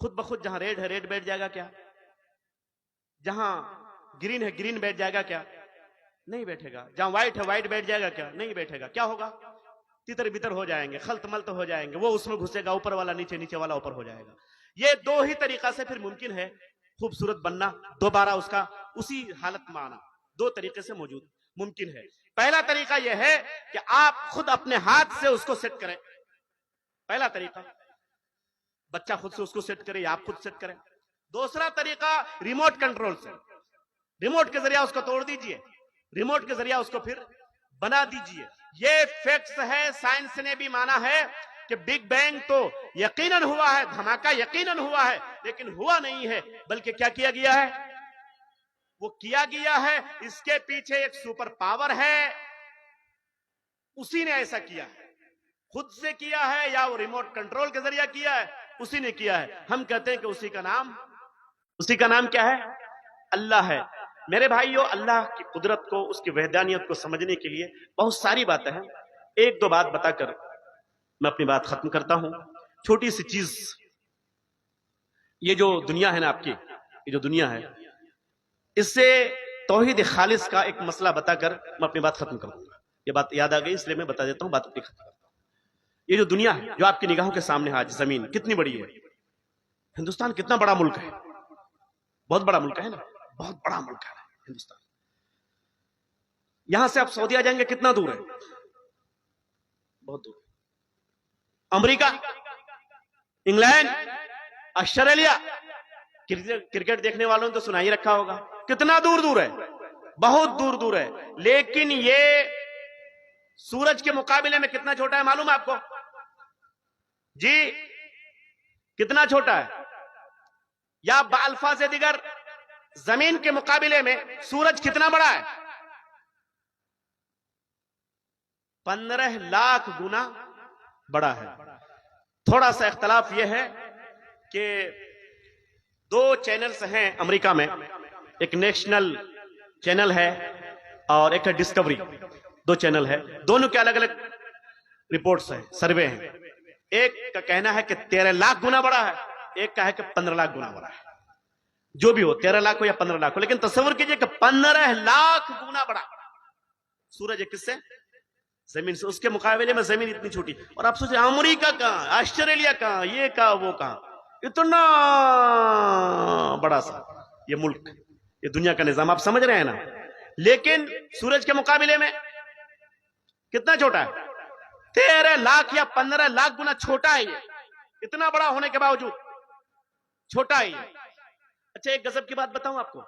خود بخود جہاں ریڈ ہے ریڈ بیٹھ جائے گا کیا؟ جہاں گرین ہے گرین بیٹھ جائے گا کیا؟ نہیں بیٹھے گا. جہاں وائٹ ہے وائٹ بیٹھ جائے گا کیا؟ نہیں بیٹھے گا. کیا ہوگا؟ تتر بتر ہو جائیں گے, خلط ملط ہو جائیں گے. وہ اس میں گھسے گا, اوپر والا نیچے, نیچے والا اوپر ہو جائے گا. یہ دو ہی طریقہ سے پھر ممکن ہے خوبصورت بننا, دوبارہ اس کا اسی حالت میں آنا. دو طریقے سے موجود ممکن ہے. پہلا طریقہ یہ ہے کہ آپ خود اپنے ہاتھ سے اس کو سیٹ کریں. پہلا طریقہ بچہ خود سے اس کو سیٹ کرے یا آپ خود سیٹ کریں. دوسرا طریقہ ریموٹ کنٹرول سے, ریموٹ کے ذریعہ اس کو توڑ دیجئے, ریموٹ کے ذریعہ اس کو پھر بنا دیجئے. یہ فیکٹس ہے, سائنس نے بھی مانا ہے کہ بگ بینگ تو یقیناً ہوا ہے, دھماکہ یقیناً ہوا ہے, لیکن ہوا نہیں ہے بلکہ کیا کیا گیا ہے؟ وہ کیا گیا ہے, اس کے پیچھے ایک سپر پاور ہے, اسی نے ایسا کیا ہے. خود سے کیا ہے یا وہ ریموٹ کنٹرول کے ذریعہ کیا ہے, اسی نے کیا ہے. ہم کہتے ہیں کہ اسی کا نام کیا ہے؟ اللہ ہے. میرے بھائیو, اللہ کی قدرت کو, اس کی وحدانیت کو سمجھنے کے لیے بہت ساری باتیں ہیں. ایک دو بات بتا کر میں اپنی بات ختم کرتا ہوں. چھوٹی سی چیز, یہ جو دنیا ہے نا آپ کی, یہ جو دنیا ہے, اس سے توحید خالص کا ایک مسئلہ بتا کر میں اپنی بات ختم کروں گا. یہ بات یاد آ گئی اس لیے میں بتا دیتا ہوں, بات اپنی ختم کرتا ہوں. یہ جو دنیا ہے, جو آپ کی نگاہوں کے سامنے ہے آج, زمین کتنی بڑی ہے, ہندوستان کتنا بڑا ملک ہے, بہت بڑا ملک ہے نا, بہت بڑا ملک ہے ہندوستان. یہاں سے آپ سعودیہ جائیں گے کتنا دور ہے؟ بہت دور. امریکہ, انگلینڈ, آسٹریلیا, کرکٹ دیکھنے والوں نے تو سنا ہی رکھا ہوگا, کتنا دور دور ہے, بہت دور دور ہے. لیکن یہ سورج کے مقابلے میں کتنا چھوٹا ہے معلوم ہے آپ کو؟ جی کتنا چھوٹا ہے؟ یا بالفاظ دیگر زمین کے مقابلے میں سورج کتنا بڑا ہے؟ 15 لاکھ گنا بڑا ہے. تھوڑا سا اختلاف یہ ہے کہ دو چینلز ہیں امریکہ میں, ایک نیشنل چینل ہے اور ایک ہے ڈسکوری. دو چینل ہے, دونوں کے الگ الگ رپورٹس ہیں, سروے ہیں. ایک کا کہنا ہے کہ 13 لاکھ گنا بڑا ہے, ایک کا ہے کہ 15 لاکھ گنا بڑا ہے. جو بھی ہو, 13 لاکھ ہو یا 15 لاکھ ہو, لیکن تصور کیجئے کہ 15 لاکھ گنا بڑا سورج ہے کس سے؟ زمین سے. اس کے مقابلے میں زمین اتنی چھوٹی. اور آپ سوچیں امریکہ کہاں, آسٹریلیا کہاں, یہ کہاں, وہ کہاں, اتنا بڑا سا یہ ملک, یہ دنیا کا نظام, آپ سمجھ رہے ہیں نا. لیکن سورج کے مقابلے میں کتنا چھوٹا ہے؟ 13 لاکھ یا 15 لاکھ گنا چھوٹا ہے. یہ اتنا بڑا ہونے کے باوجود چھوٹا ہے یہ. اچھا ایک غضب کی بات بتاؤں آپ کو,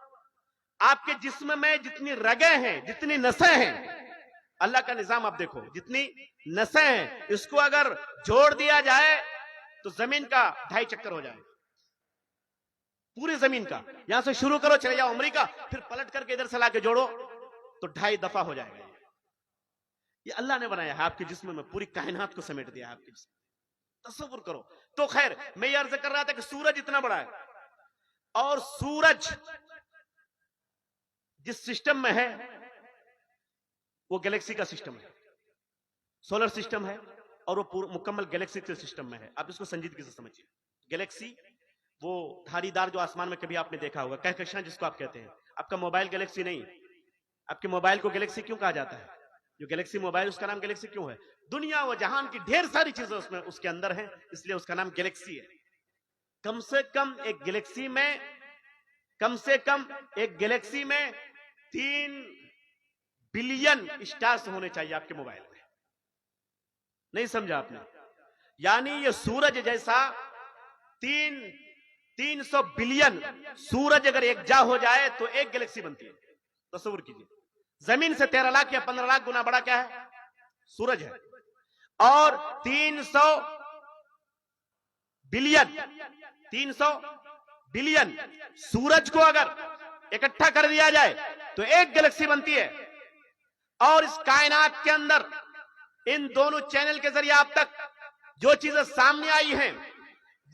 آپ کے جسم میں جتنی رگیں ہیں, جتنی نسیں ہیں, اللہ کا نظام آپ دیکھو, جتنی نسیں ہیں, اس کو اگر جوڑ دیا جائے تو زمین کا 2.5 چکر ہو جائے, پوری زمین کا. یہاں سے شروع کرو, چلے جاؤ امریکہ, پھر پلٹ کر کے ادھر سے لا کے جوڑو تو 2.5 دفعہ ہو جائے گا. یہ اللہ نے بنایا ہے آپ کے جسم میں, پوری کائنات کو سمیٹ دیا ہے آپ کے جسم. تصور کرو. تو خیر, میں یہ عرض کر رہا تھا کہ سورج اتنا بڑا ہے, اور سورج جس سسٹم میں ہے وہ گلیکسی کا سسٹم ہے, سولر سسٹم ہے, اور وہ مکمل گلیکسی کے سسٹم میں ہے. آپ اس کو سنجیدگی سے سمجھیے. گلیکسی وہ دھاری دار جو آسمان میں کبھی آپ نے دیکھا ہوگا, کہکشاں جس کو آپ کہتے ہیں. آپ کا موبائل گلیکسی نہیں, آپ کے موبائل کو گلیکسی کیوں کہا جاتا ہے؟ جو گلیکسی موبائل, اس کا نام گلیکسی کیوں ہے؟ دنیا و جہان کی ڈھیر ساری چیزیں اس کے اندر ہیں, اس لیے اس کا نام گلیکسی ہے. کم سے کم ایک گلیکسی میں 3 بلین اسٹارز ہونے چاہیے آپ کے موبائل میں. نہیں سمجھا آپ نے؟ یعنی یہ سورج جیسا 300 بلین سورج اگر ایک جا ہو جائے تو ایک گلیکسی بنتی ہے. تصور کیجئے. زمین سے 13 لاکھ یا 15 لاکھ گنا بڑا کیا ہے؟ سورج ہے. اور 300 بلین سورج کو اگر اکٹھا کر دیا جائے تو ایک گلیکسی بنتی ہے. اور اس کائنات کے اندر ان دونوں چینل کے ذریعے اب تک جو چیزیں سامنے آئی ہیں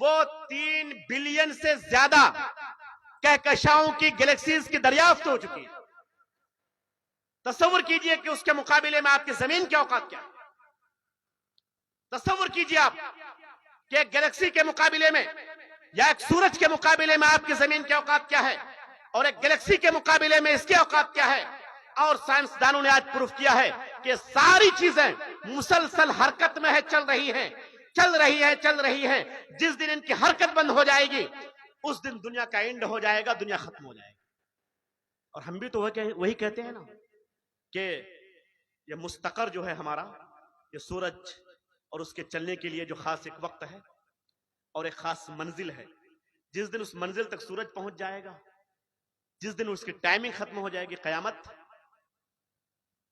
وہ 3 بلین سے زیادہ کہکشاؤں کی گلیکسیز کی دریافت ہو چکی ہے. تصور کیجئے کہ اس کے مقابلے میں آپ کی زمین کے اوقات کیا. تصور کیجئے آپ کہ ایک گلیکسی کے مقابلے میں یا ایک سورج کے مقابلے میں آپ کی زمین کے اوقات کیا ہے اور ایک گلیکسی کے مقابلے میں اس کے اوقات کیا ہے. اور سائنسدانوں نے آج پروف کیا ہے کہ ساری چیزیں مسلسل حرکت میں ہے, چل رہی ہے. جس دن ان کی حرکت بند ہو جائے گی اس دن دنیا کا اینڈ ہو جائے گا, دنیا ختم ہو جائے گی. اور ہم بھی تو وہی کہتے ہیں نا کہ یہ مستقر جو ہے ہمارا, یہ سورج اور اس کے چلنے کے لیے جو خاص ایک وقت ہے اور ایک خاص منزل ہے. جس دن اس منزل تک سورج پہنچ جائے گا, جس دن اس کی ٹائمنگ ختم ہو جائے گی, قیامت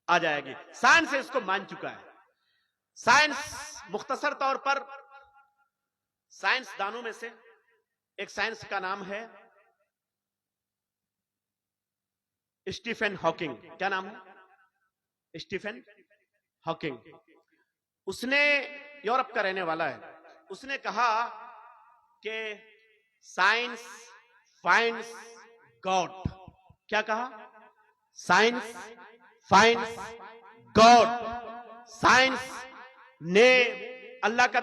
آ جائے گی. سائنس اس کو مان چکا ہے. سائنس مختصر طور پر سائنس دانوں میں سے ایک سائنس کا نام ہے اسٹیفن ہاکنگ. کیا نام ہے؟ Stephen Hawking. اس نے, یورپ کا رہنے والا ہے, اس نے کہا کہ سائنس فائنڈز گاڈ. کیا کہا؟ Science finds God. سائنس نے اللہ کی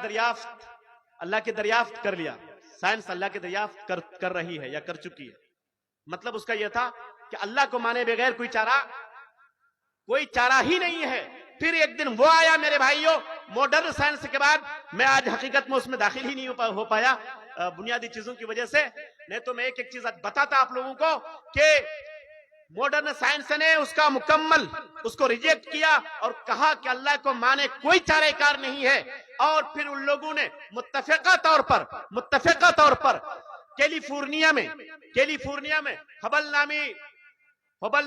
دریافت کر لیا. سائنس اللہ کی دریافت کر رہی ہے یا کر چکی ہے. مطلب اس کا یہ تھا کہ اللہ کو مانے بغیر کوئی چارہ ہی نہیں ہے. پھر ایک دن وہ آیا میرے بھائیوں, ماڈرن سائنس کے بعد. میں آج حقیقت میں اس میں داخل ہی نہیں ہو پایا بنیادی چیزوں کی وجہ سے, نہیں تو میں ایک چیز بتاتا آپ لوگوں کو کہ ماڈرن سائنس نے اس کا مکمل اس کو ریجیکٹ کیا اور کہا کہ اللہ کو مانے کوئی چارہ کار نہیں ہے. اور پھر ان لوگوں نے متفقہ طور پر کیلیفورنیا میں ہبل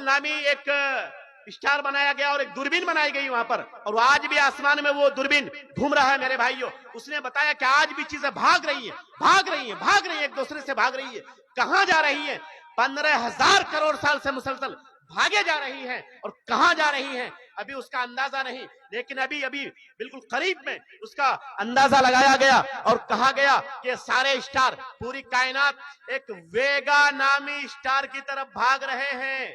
نامی ایک اسٹار بنایا گیا اور ایک دوربین بنائی گئی وہاں پر, اور آج بھی آسمان میں وہ دوربین گھوم رہا ہے میرے بھائیوں. اس نے بتایا کہ آج بھی چیزیں بھاگ رہی ہیں ایک دوسرے سے بھاگ رہی ہے. کہاں جا رہی ہیں؟ 15,000 کروڑ سال سے مسلسل بھاگے جا رہی ہیں. اور کہاں جا رہی ہیں ابھی اس کا اندازہ نہیں, لیکن ابھی بالکل قریب میں اس کا اندازہ لگایا گیا اور کہا گیا کہ سارے اسٹار, پوری کائنات ایک ویگا نامی اسٹار کی طرف بھاگ رہے ہیں.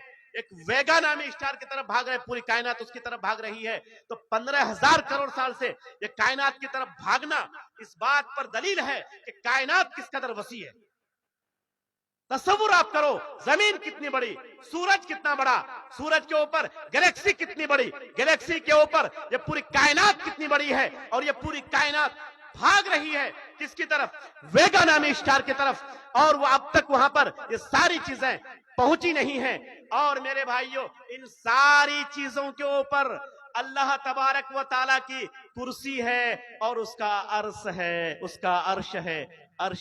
پوری کائنات اس کی طرف بھاگ رہی ہے. تو 15,000 کروڑ سال سے یہ کائنات کی طرف بھاگنا اس بات پر دلیل ہے کہ کائنات کس قدر وسیع ہے. تصور آپ کرو, زمین کتنی بڑی, سورج کتنا بڑا, سورج کے اوپر گلیکسی کتنی بڑی, گلیکسی کے اوپر یہ پوری کائنات کتنی بڑی ہے. اور یہ پوری کائنات بھاگ رہی ہے کس کی طرف؟ ویگا نامی اسٹار کی طرف. اور وہ اب تک وہاں پر یہ ساری چیزیں پہنچی نہیں ہیں. اور میرے بھائیوں, ان ساری چیزوں کے اوپر اللہ تبارک و تعالیٰ کی کرسی ہے اور اس کا عرش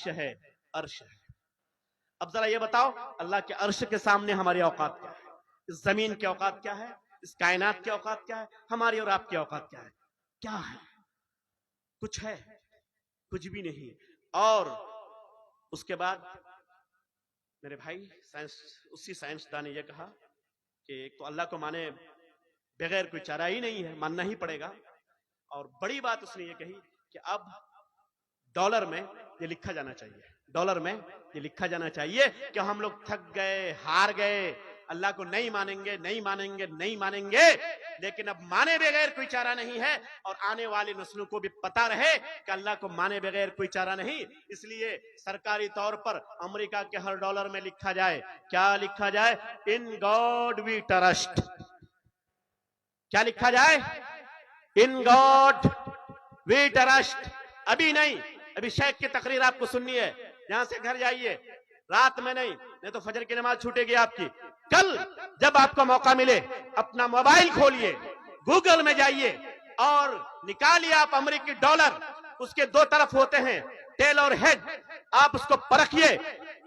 ہے. اب ذرا یہ بتاؤ, اللہ کے عرش کے سامنے ہماری اوقات کیا ہے؟ اس زمین کے اوقات کیا ہے؟ اس کائنات کے اوقات کیا ہے؟ ہماری اور آپ کی اوقات کیا ہے؟ کیا ہے؟ کچھ ہے؟ کچھ بھی نہیں. اور اس کے بعد میرے بھائی اسی سائنسدان نے یہ کہا کہ ایک تو اللہ کو مانے بغیر کوئی چارہ ہی نہیں ہے, ماننا ہی پڑے گا. اور بڑی بات اس نے یہ کہی کہ اب ڈالر میں یہ لکھا جانا چاہیے کہ ہم لوگ تھک گئے, ہار گئے, اللہ کو نہیں مانیں گے, لیکن اب مانے بغیر کوئی چارہ نہیں ہے. اور آنے والی نسلوں کو بھی پتا رہے کہ اللہ کو مانے بغیر کوئی چارہ نہیں. اس لیے سرکاری طور پر امریکہ کے ہر ڈالر میں لکھا جائے, کیا لکھا جائے؟ In God we trust. کیا لکھا جائے؟ In God we trust. ابھی نہیں, ابھی شیخ کی تقریر آپ کو سننی ہے, یہاں سے گھر جائیے, رات میں نہیں تو فجر کی نماز چھوٹے گی آپ کی. کل جب آپ کو موقع ملے اپنا موبائل کھولیے, گوگل میں جائیے اور نکالیے آپ امریکی ڈالر. اس کے دو طرف ہوتے ہیں, ٹیل اور ہیڈ. آپ اس کو پرکھیے,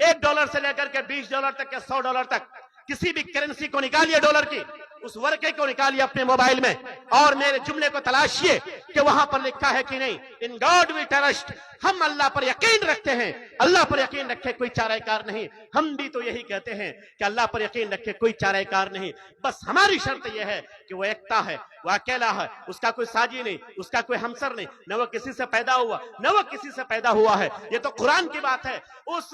$1 سے لے کر کے $20 تک یا $100 تک کسی بھی کرنسی کو نکالیے, ڈالر کی اس ورقے کو نکالیے اپنے موبائل میں اور میرے جملے کو تلاشیے کہ وہاں پر لکھا ہے کہ نہیں, ان گاڈ وی ٹرسٹ. ہم اللہ پر یقین رکھتے ہیں, اللہ پر یقین رکھے کوئی چارہ کار نہیں. ہم بھی تو یہی کہتے ہیں کہ اللہ پر یقین رکھے کوئی چارہ کار نہیں. بس ہماری شرط یہ ہے کہ وہ ایکتا ہے, وہ اکیلا ہے, اس کا کوئی ساجی نہیں, اس کا کوئی ہمسر نہیں, نہ وہ کسی سے پیدا ہوا نہ وہ کسی سے پیدا ہوا ہے. یہ تو قرآن کی بات ہے. اس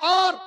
اور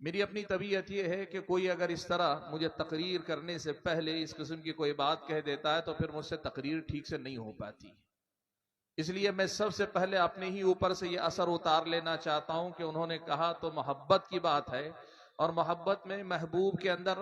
میری اپنی طبیعت یہ ہے کہ کوئی اگر اس طرح مجھے تقریر کرنے سے پہلے اس قسم کی کوئی بات کہہ دیتا ہے تو پھر مجھ سے تقریر ٹھیک سے نہیں ہو پاتی. اس لیے میں سب سے پہلے اپنے ہی اوپر سے یہ اثر اتار لینا چاہتا ہوں کہ انہوں نے کہا تو محبت کی بات ہے، اور محبت میں محبوب کے اندر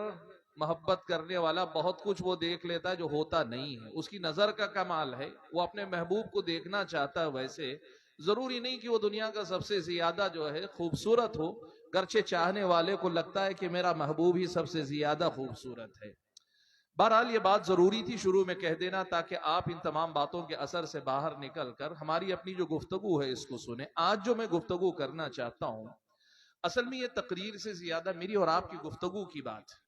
محبت کرنے والا بہت کچھ وہ دیکھ لیتا ہے جو ہوتا نہیں ہے. اس کی نظر کا کمال ہے، وہ اپنے محبوب کو دیکھنا چاہتا ہے. ویسے ضروری نہیں کہ وہ دنیا کا سب سے زیادہ جو ہے خوبصورت ہو، گرچہ چاہنے والے کو لگتا ہے کہ میرا محبوب ہی سب سے زیادہ خوبصورت ہے. بہرحال یہ بات ضروری تھی شروع میں کہہ دینا تاکہ آپ ان تمام باتوں کے اثر سے باہر نکل کر ہماری اپنی جو گفتگو ہے اس کو سنیں. آج جو میں گفتگو کرنا چاہتا ہوں اصل میں یہ تقریر سے زیادہ میری اور آپ کی گفتگو کی بات ہے.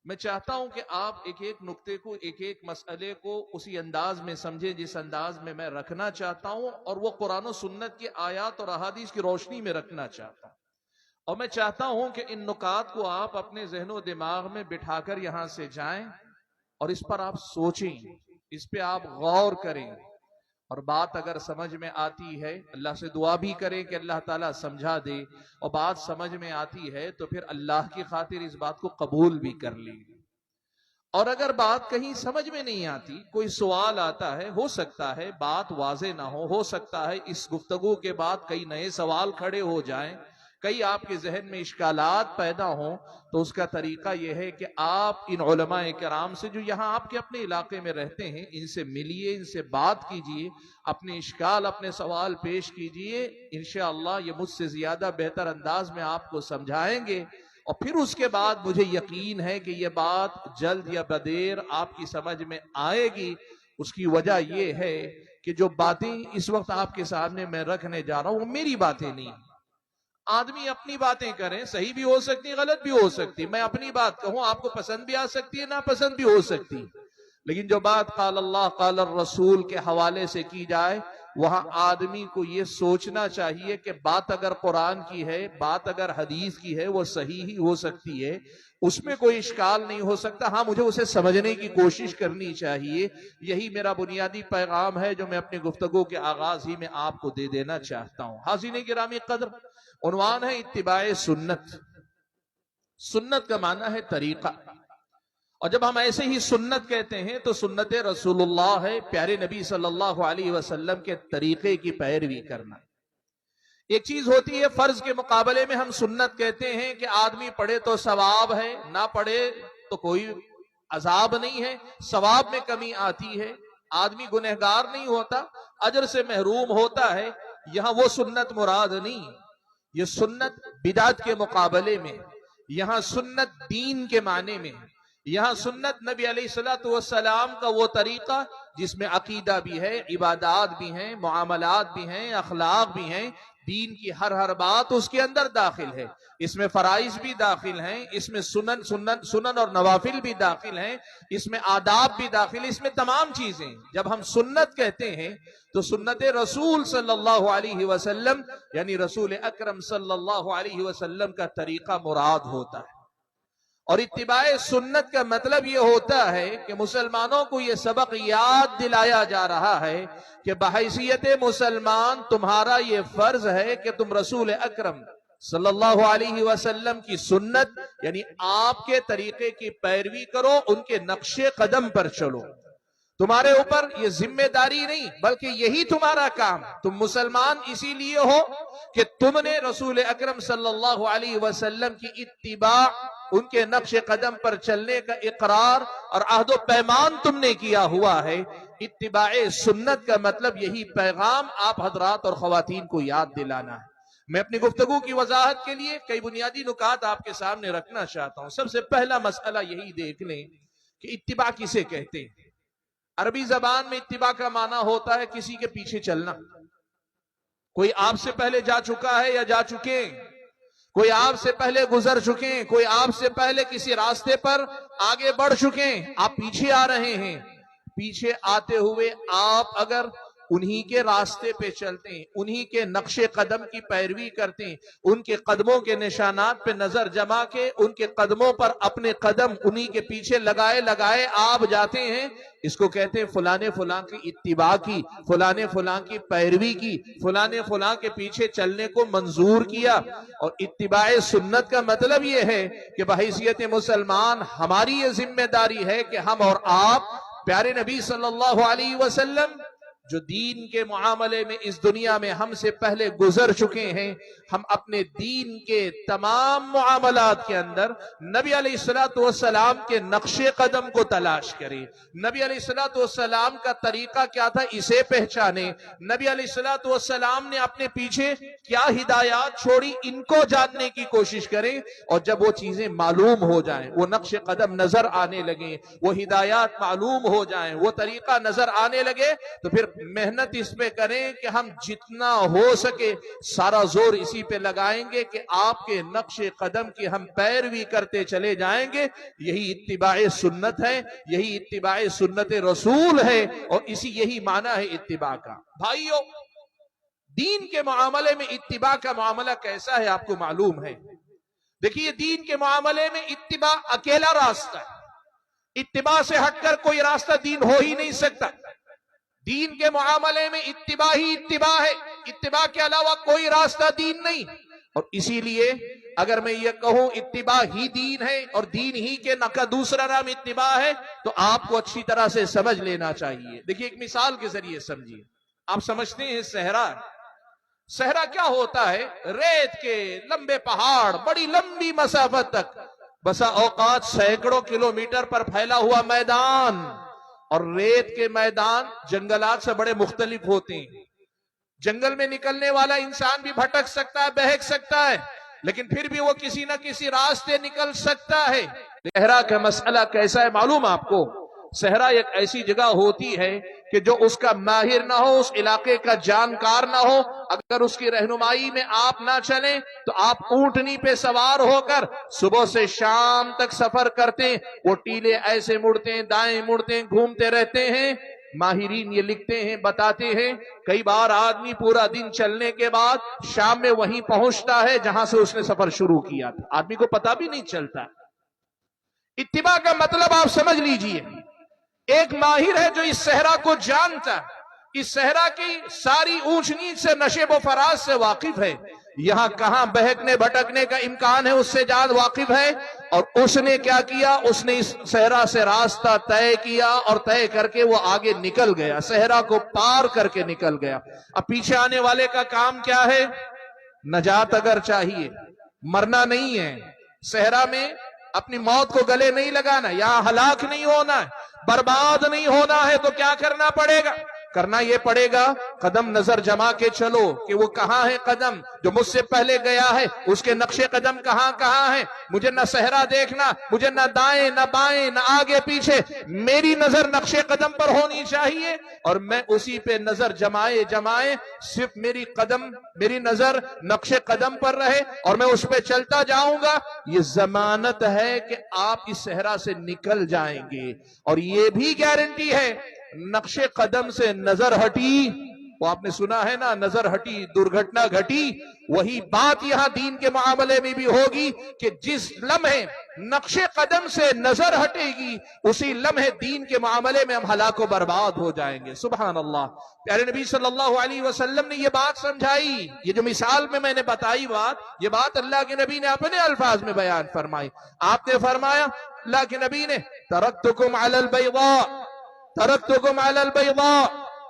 میں چاہتا ہوں کہ آپ ایک ایک نقطے کو، ایک ایک مسئلے کو اسی انداز میں سمجھیں جس انداز میں میں رکھنا چاہتا ہوں، اور وہ قرآن و سنت کی آیات اور احادیث کی روشنی میں رکھنا چاہتا ہوں. اور میں چاہتا ہوں کہ ان نکات کو آپ اپنے ذہن و دماغ میں بٹھا کر یہاں سے جائیں اور اس پر آپ سوچیں، اس پہ آپ غور کریں، اور بات اگر سمجھ میں آتی ہے اللہ سے دعا بھی کریں کہ اللہ تعالیٰ سمجھا دے، اور بات سمجھ میں آتی ہے تو پھر اللہ کی خاطر اس بات کو قبول بھی کر لیں. اور اگر بات کہیں سمجھ میں نہیں آتی، کوئی سوال آتا ہے، ہو سکتا ہے بات واضح نہ ہو سکتا ہے اس گفتگو کے بعد کئی نئے سوال کھڑے ہو جائیں، کئی آپ کے ذہن میں اشکالات پیدا ہوں، تو اس کا طریقہ یہ ہے کہ آپ ان علماء کرام سے جو یہاں آپ کے اپنے علاقے میں رہتے ہیں ان سے ملیے، ان سے بات کیجئے، اپنے اشکال، اپنے سوال پیش کیجئے. انشاءاللہ یہ مجھ سے زیادہ بہتر انداز میں آپ کو سمجھائیں گے، اور پھر اس کے بعد مجھے یقین ہے کہ یہ بات جلد یا بدیر آپ کی سمجھ میں آئے گی. اس کی وجہ یہ ہے کہ جو باتیں اس وقت آپ کے سامنے میں رکھنے جا رہا ہوں وہ میری باتیں نہیں. آدمی اپنی باتیں کریں، صحیح بھی ہو سکتی، غلط بھی ہو سکتی. میں اپنی بات کہوں، آپ کو پسند بھی آ سکتی ہے، ناپسند بھی ہو سکتی، لیکن جو بات قال اللہ قال الرسول کے حوالے سے کی جائے وہاں آدمی کو یہ سوچنا چاہیے کہ بات اگر قرآن کی ہے، بات اگر حدیث کی ہے، وہ صحیح ہی ہو سکتی ہے، اس میں کوئی اشکال نہیں ہو سکتا. ہاں، مجھے اسے سمجھنے کی کوشش کرنی چاہیے. یہی میرا بنیادی پیغام ہے جو میں اپنی گفتگو کے آغاز ہی میں آپ کو دے دینا چاہتا ہوں. حاضرین گرامی قدر، عنوان ہے اتباع سنت. سنت کا معنی ہے طریقہ، اور جب ہم ایسے ہی سنت کہتے ہیں تو سنت رسول اللہ ہے، پیارے نبی صلی اللہ علیہ وسلم کے طریقے کی پیروی کرنا. ایک چیز ہوتی ہے فرض کے مقابلے میں ہم سنت کہتے ہیں کہ آدمی پڑھے تو ثواب ہے، نہ پڑھے تو کوئی عذاب نہیں ہے، ثواب میں کمی آتی ہے، آدمی گنہگار نہیں ہوتا، اجر سے محروم ہوتا ہے. یہاں وہ سنت مراد نہیں، یہ سنت بدعت کے مقابلے میں، یہاں سنت دین کے معنی میں، یہاں سنت نبی علیہ الصلوۃ والسلام کا وہ طریقہ جس میں عقیدہ بھی ہے، عبادات بھی ہیں، معاملات بھی ہیں، اخلاق بھی ہیں. دین کی ہر بات اس کے اندر داخل ہے. اس میں فرائض بھی داخل ہیں، اس میں سنن اور نوافل بھی داخل ہیں، اس میں آداب بھی داخل ہیں، اس میں تمام چیزیں. جب ہم سنت کہتے ہیں تو سنت رسول صلی اللہ علیہ وسلم یعنی رسول اکرم صلی اللہ علیہ وسلم کا طریقہ مراد ہوتا ہے. اور اتباع سنت کا مطلب یہ ہوتا ہے کہ مسلمانوں کو یہ سبق یاد دلایا جا رہا ہے کہ بحیثیت مسلمان تمہارا یہ فرض ہے کہ تم رسول اکرم صلی اللہ علیہ وسلم کی سنت یعنی آپ کے طریقے کی پیروی کرو، ان کے نقش قدم پر چلو. تمہارے اوپر یہ ذمہ داری نہیں بلکہ یہی تمہارا کام. تم مسلمان اسی لیے ہو کہ تم نے رسول اکرم صلی اللہ علیہ وسلم کی اتباع، ان کے نقش قدم پر چلنے کا اقرار اور عہد و پیمان تم نے کیا ہوا ہے. اتباع سنت کا مطلب یہی پیغام آپ حضرات اور خواتین کو یاد دلانا ہے. میں اپنی گفتگو کی وضاحت کے لیے کئی بنیادی نکات آپ کے سامنے رکھنا چاہتا ہوں. سب سے پہلا مسئلہ یہی دیکھ لیں کہ اتباع کسے کہتے ہیں. عربی زبان میں اتباع کا معنی ہوتا ہے کسی کے پیچھے چلنا. کوئی آپ سے پہلے جا چکا ہے یا جا چکے، کوئی آپ سے پہلے گزر چکے، کوئی آپ سے پہلے کسی راستے پر آگے بڑھ چکے، آپ پیچھے آ رہے ہیں. پیچھے آتے ہوئے آپ اگر انہی کے راستے پہ چلتے ہیں، انہی کے نقش قدم کی پیروی کرتے ہیں، ان کے قدموں کے نشانات پہ نظر جما کے ان کے قدموں پر اپنے قدم انہی کے پیچھے لگائے لگائے آپ جاتے ہیں، اس کو کہتے ہیں فلاں فلاں کی اتباع کی، فلاں فلاں کی پیروی کی، فلاں فلاں کے پیچھے چلنے کو منظور کیا۔ اور اتباع سنت کا مطلب یہ ہے کہ بحیثیت مسلمان ہماری یہ ذمہ داری ہے کہ ہم اور آپ پیارے نبی صلی اللہ علیہ وسلم جو دین کے معاملے میں اس دنیا میں ہم سے پہلے گزر چکے ہیں، ہم اپنے دین کے تمام معاملات کے اندر نبی علیہ السلام کے نقش قدم کو تلاش کریں، نبی علیہ السلام کا طریقہ کیا تھا اسے پہچانیں، نبی علیہ السلام نے اپنے پیچھے کیا ہدایات چھوڑی ان کو جاننے کی کوشش کریں، اور جب وہ چیزیں معلوم ہو جائیں، وہ نقش قدم نظر آنے لگیں، وہ ہدایات معلوم ہو جائیں، وہ طریقہ نظر آنے لگے، تو پھر محنت اس پہ کریں کہ ہم جتنا ہو سکے سارا زور اسی پہ لگائیں گے کہ آپ کے نقش قدم کی ہم پیروی کرتے چلے جائیں گے۔ یہی اتباع سنت ہے، یہی اتباع سنت رسول ہے، اور یہی معنی ہے اتباع کا۔ بھائیو، دین کے معاملے میں اتباع کا معاملہ کیسا ہے آپ کو معلوم ہے؟ دیکھیے، دین کے معاملے میں اتباع اکیلا راستہ ہے، اتباع سے ہٹ کر کوئی راستہ دین ہو ہی نہیں سکتا۔ دین کے معاملے میں اتباع ہی اتباع ہے، اتباع کے علاوہ کوئی راستہ دین نہیں۔ اور اسی لیے اگر میں یہ کہوں اتباع ہی دین ہے اور دین ہی کے کا دوسرا نام اتباع ہے، تو آپ کو اچھی طرح سے سمجھ لینا چاہیے۔ دیکھیے، ایک مثال کے ذریعے سمجھیے۔ آپ سمجھتے ہیں صحرا، صحرا کیا ہوتا ہے؟ ریت کے لمبے پہاڑ، بڑی لمبی مسافت تک، بسا اوقات سینکڑوں کلومیٹر پر پھیلا ہوا میدان، اور ریت کے میدان جنگلات سے بڑے مختلف ہوتے ہیں۔ جنگل میں نکلنے والا انسان بھی بھٹک سکتا ہے، بہک سکتا ہے، لیکن پھر بھی وہ کسی نہ کسی راستے نکل سکتا ہے۔ صحرا کا مسئلہ کیسا ہے معلوم آپ کو؟ صحرا ایک ایسی جگہ ہوتی ہے کہ جو اس کا ماہر نہ ہو، اس علاقے کا جانکار نہ ہو، اگر اس کی رہنمائی میں آپ نہ چلیں تو آپ اونٹنی پہ سوار ہو کر صبح سے شام تک سفر کرتے ہیں، وہ ٹیلے ایسے مڑتے ہیں، دائیں مڑتے ہیں، گھومتے رہتے ہیں۔ ماہرین یہ لکھتے ہیں، بتاتے ہیں، کئی بار آدمی پورا دن چلنے کے بعد شام میں وہیں پہنچتا ہے جہاں سے اس نے سفر شروع کیا تھا، آدمی کو پتہ بھی نہیں چلتا۔ اتباع کا مطلب آپ سمجھ لیجئے، ایک ماہر ہے جو اس صحرا کو جانتا، اس صحرا کی ساری اونچ نیچ سے، نشیب و فراز سے واقف ہے، یہاں کہاں بہکنے بھٹکنے کا امکان ہے اس سے زیادہ واقف ہے۔ اور اس نے کیا کیا؟ اس نے اس صحرا سے راستہ طے کیا، اور طے کر کے وہ آگے نکل گیا، صحرا کو پار کر کے نکل گیا۔ اب پیچھے آنے والے کا کام کیا ہے؟ نجات اگر چاہیے، مرنا نہیں ہے، صحرا میں اپنی موت کو گلے نہیں لگانا، یہاں ہلاک نہیں ہونا ہے، برباد نہیں ہونا ہے، تو کیا کرنا پڑے گا؟ کرنا یہ پڑے گا قدم نظر جما کے چلو کہ وہ کہاں ہے قدم جو مجھ سے پہلے گیا ہے، اس کے نقش قدم کہاں کہاں ہے۔ مجھے نہ صحرا دیکھنا، مجھے نہ دائیں نہ بائیں نہ آگے پیچھے، میری نظر نقش قدم پر ہونی چاہیے، اور میں اسی پہ نظر جمائے جمائے صرف میری نظر نقش قدم پر رہے اور میں اس پہ چلتا جاؤں گا۔ یہ ضمانت ہے کہ آپ اس صحرا سے نکل جائیں گے، اور یہ بھی گارنٹی ہے نقش قدم سے نظر ہٹی، وہ آپ نے سنا ہے نا، نظر ہٹی درگھٹنا گھٹی، وہی بات یہاں دین کے معاملے میں بھی ہوگی کہ جس لمحے نقش قدم سے نظر ہٹے گی اسی لمحے دین کے معاملے میں ہم ہلاک و برباد ہو جائیں گے۔ سبحان اللہ۔ پیارے نبی صلی اللہ علیہ وسلم نے یہ بات سمجھائی، یہ جو مثال میں نے بتائی بات، یہ بات اللہ کے نبی نے اپنے الفاظ میں بیان فرمائی۔ آپ نے فرمایا، اللہ کے نبی نے، ترکتکم علی البیضاء ترکتکم علی البیضاء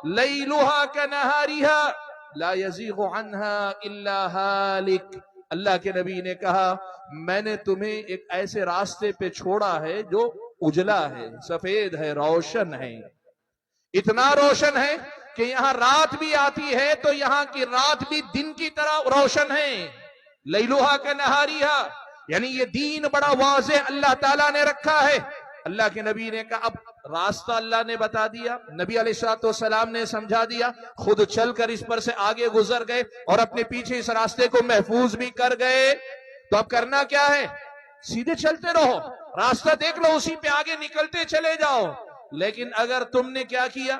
لیلها کنہارها لا یزیغ عنها الا ہالک۔ اللہ کے نبی نے کہا، میں نے تمہیں ایک ایسے راستے پہ چھوڑا ہے جو اجلا ہے، سفید ہے، روشن ہے، اتنا روشن ہے کہ یہاں رات بھی آتی ہے تو یہاں کی رات بھی دن کی طرح روشن ہے۔ لیلوہا کنہاریہا، یعنی یہ دین بڑا واضح اللہ تعالیٰ نے رکھا ہے۔ اللہ کے نبی نے کہا، اب راستہ اللہ نے بتا دیا، نبی علیہ السلام نے سمجھا دیا، خود چل کر اس پر سے آگے گزر گئے اور اپنے پیچھے اس راستے کو محفوظ بھی کر گئے، تو اب کرنا کیا ہے؟ سیدھے چلتے رہو، راستہ دیکھ لو، اسی پہ آگے نکلتے چلے جاؤ۔ لیکن اگر تم نے کیا کیا؟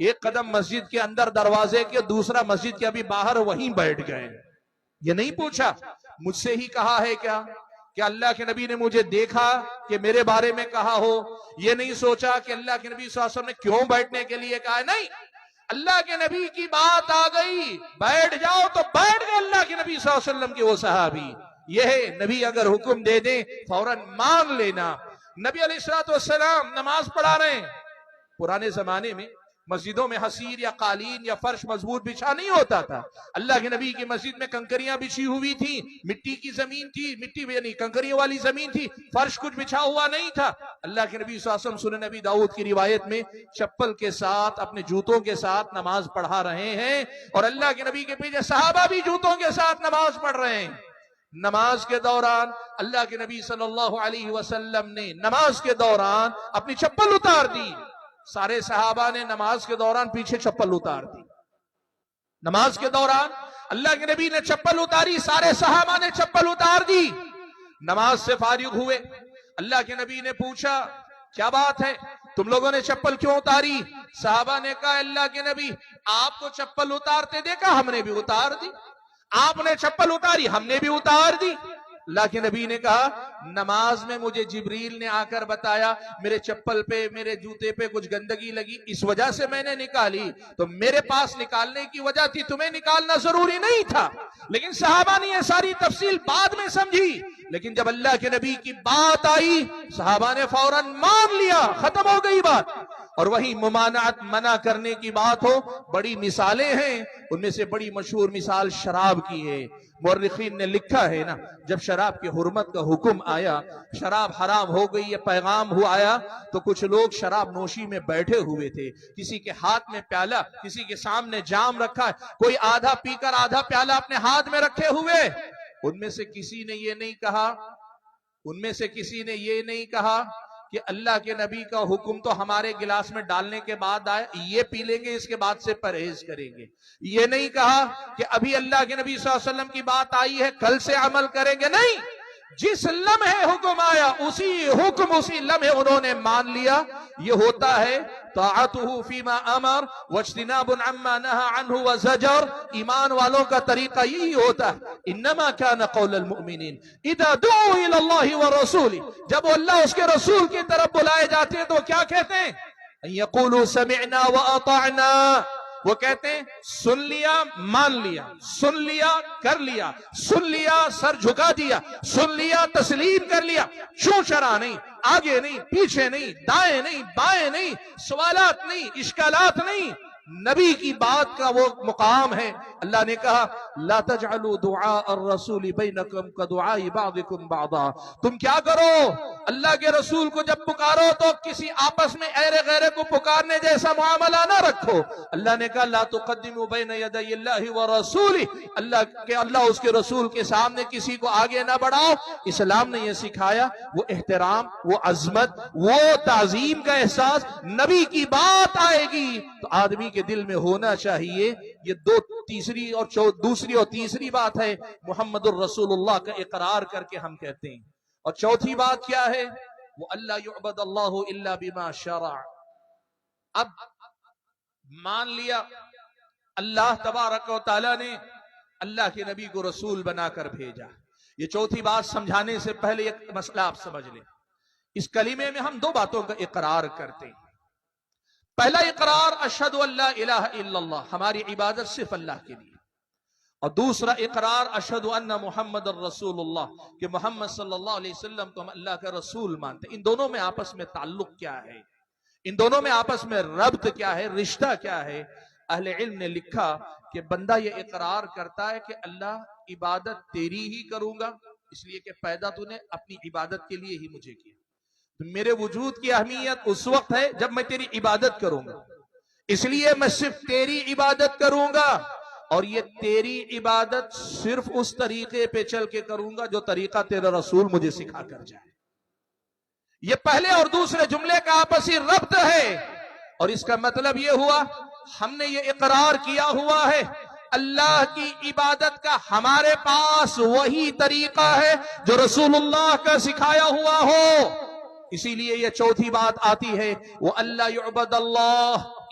ایک قدم مسجد کے اندر دروازے کے، دوسرا مسجد کے ابھی باہر وہیں بیٹھ گئے. یہ نہیں پوچھا مجھ سے ہی کہا ہے کیا اللہ کے نبی نے مجھے دیکھا کہ میرے بارے میں کہا ہو. یہ نہیں سوچا کہ اللہ کے نبی صلی اللہ علیہ وسلم نے کیوں بیٹھنے کے لیے کہا ہے. نہیں، اللہ کے نبی کی بات آ گئی، بیٹھ جاؤ تو بیٹھ گئے اللہ کے نبی صلی اللہ علیہ وسلم کے وہ صحابی. یہ ہے نبی اگر حکم دے دیں فوراً مان لینا. نبی علیہ الصلوۃ والسلام نماز پڑھا رہے ہیں. پرانے زمانے میں مسجدوں میں حصیر یا قالین یا فرش مضبوط بچھا نہیں ہوتا تھا. اللہ کے نبی کی مسجد میں کنکریاں بچھی ہوئی تھی، مٹی کی زمین تھی، مٹی یعنی کنکریوں والی زمین تھی، فرش کچھ بچھا ہوا نہیں تھا. اللہ کے نبی صلی اللہ علیہ وسلم سنن نبی داؤد کی روایت میں چپل کے ساتھ، اپنے جوتوں کے ساتھ نماز پڑھا رہے ہیں، اور اللہ کے نبی کے پیچھے صحابہ بھی جوتوں کے ساتھ نماز پڑھ رہے ہیں. نماز کے دوران اللہ کے نبی صلی اللہ علیہ وسلم نے نماز کے دوران اپنی چپل اتار دی. سارے صحابہ نے نماز کے دوران پیچھے چپل اتار دی. نماز کے دوران اللہ کے نبی نے چپل اتاری، سارے صحابہ نے چپل اتار دی. نماز سے فارغ ہوئے، اللہ کے نبی نے پوچھا کیا بات ہے، تم لوگوں نے چپل کیوں اتاری؟ صحابہ نے کہا اللہ کے نبی آپ کو چپل اتارتے دیکھا، ہم نے بھی اتار دی. آپ نے چپل اتاری، ہم نے بھی اتار دی. اللہ کے نبی نے کہا نماز میں مجھے جبریل نے آ کر بتایا میرے چپل پہ، میرے جوتے پہ کچھ گندگی لگی، اس وجہ سے میں نے نکالی. تو میرے پاس نکالنے کی وجہ تھی، تمہیں نکالنا ضروری نہیں تھا. لیکن صحابہ نے یہ ساری تفصیل بعد میں سمجھی. لیکن جب اللہ کے نبی کی بات آئی صحابہ نے فوراً مان لیا، ختم ہو گئی بات. اور وہی ممانعت، منع کرنے کی بات ہو، بڑی مثالیں ہیں. ان میں سے بڑی مشہور مثال شراب کی ہے. مورخین نے لکھا ہے نا، جب شراب کی حرمت کا حکم آیا، شراب حرام ہو گئی، یہ پیغام ہوا آیا، تو کچھ لوگ شراب نوشی میں بیٹھے ہوئے تھے. کسی کے ہاتھ میں پیالہ، کسی کے سامنے جام رکھا ہے، کوئی آدھا پی کر آدھا پیالہ اپنے ہاتھ میں رکھے ہوئے. ان میں سے کسی نے یہ نہیں کہا کہ اللہ کے نبی کا حکم تو ہمارے گلاس میں ڈالنے کے بعد آئے، یہ پی لیں گے، اس کے بعد سے پرہیز کریں گے. یہ نہیں کہا کہ ابھی اللہ کے نبی صلی اللہ علیہ وسلم کی بات آئی ہے کل سے عمل کریں گے. نہیں، جس لمحے حکم آیا اسی لمحے انہوں نے مان لیا. یہ ہوتا ہے طاعته فيما امر واجتناب عما نهى عنه وزجر. ایمان والوں کا طریقہ یہی ہوتا ہے. انما كان قول المؤمنين اذا دعوا الى الله ورسوله. جب اللہ اس کے رسول کی طرف بلائے جاتے ہیں تو کیا کہتے ہیں؟ ان يقولوا سمعنا واطعنا. وہ کہتے ہیں سن لیا مان لیا، سن لیا کر لیا، سن لیا سر جھکا دیا، سن لیا تسلیم کر لیا. چوں چرا نہیں، آگے نہیں، پیچھے نہیں، دائیں نہیں، بائیں نہیں، سوالات نہیں، اشکالات نہیں. نبی کی بات کا وہ مقام ہے. اللہ نے کہا لا تجعلوا دعاء الرسول بینکم کدعاء بعضکم بعضا. تم کیا کرو، اللہ کے رسول کو جب پکارو تو کسی آپس میں ایرے غیرے کو پکارنے جیسا معاملہ نہ رکھو. اللہ نے کہا لا تقدموا بین یدی اللہ ورسولہ. اللہ اس کے رسول کے سامنے کسی کو آگے نہ بڑھاؤ. اسلام نے یہ سکھایا وہ احترام، وہ عظمت، وہ تعظیم کا احساس. نبی کی بات آئے گی تو آدمی کے دل میں ہونا چاہیے. یہ دوسری اور تیسری بات ہے محمد الرسول اللہ کا اقرار کر کے ہم کہتے ہیں. اور چوتھی بات کیا ہے؟ وہ اللہ یعبد اللہ الا بما شرع. اب مان لیا اللہ تبارک و تعالی نے اللہ کے نبی کو رسول بنا کر بھیجا. یہ چوتھی بات سمجھانے سے پہلے ایک مسئلہ آپ سمجھ لیں. اس کلمے میں ہم دو باتوں کا اقرار کرتے ہیں. پہلا اقرار اشہد ان لا الہ الا اللہ، ہماری عبادت صرف اللہ کے لیے. اور دوسرا اقرار اشہد ان محمد الرسول اللہ، کہ محمد صلی اللہ علیہ وسلم کو ہم اللہ کا رسول مانتے. ان دونوں میں آپس میں تعلق کیا ہے، ان دونوں میں آپس میں ربط کیا ہے، رشتہ کیا ہے؟ اہل علم نے لکھا کہ بندہ یہ اقرار کرتا ہے کہ اللہ عبادت تیری ہی کروں گا، اس لیے کہ پیدا تو نے اپنی عبادت کے لیے ہی مجھے کیا. میرے وجود کی اہمیت اس وقت ہے جب میں تیری عبادت کروں گا، اس لیے میں صرف تیری عبادت کروں گا. اور یہ تیری عبادت صرف اس طریقے پہ چل کے کروں گا جو طریقہ تیرا رسول مجھے سکھا کر جائے. یہ پہلے اور دوسرے جملے کا آپسی ربط ہے. اور اس کا مطلب یہ ہوا ہم نے یہ اقرار کیا ہوا ہے اللہ کی عبادت کا ہمارے پاس وہی طریقہ ہے جو رسول اللہ کا سکھایا ہوا ہو. اسی لیے یہ چوتھی بات آتی ہے وہ اللہ یعبد اللہ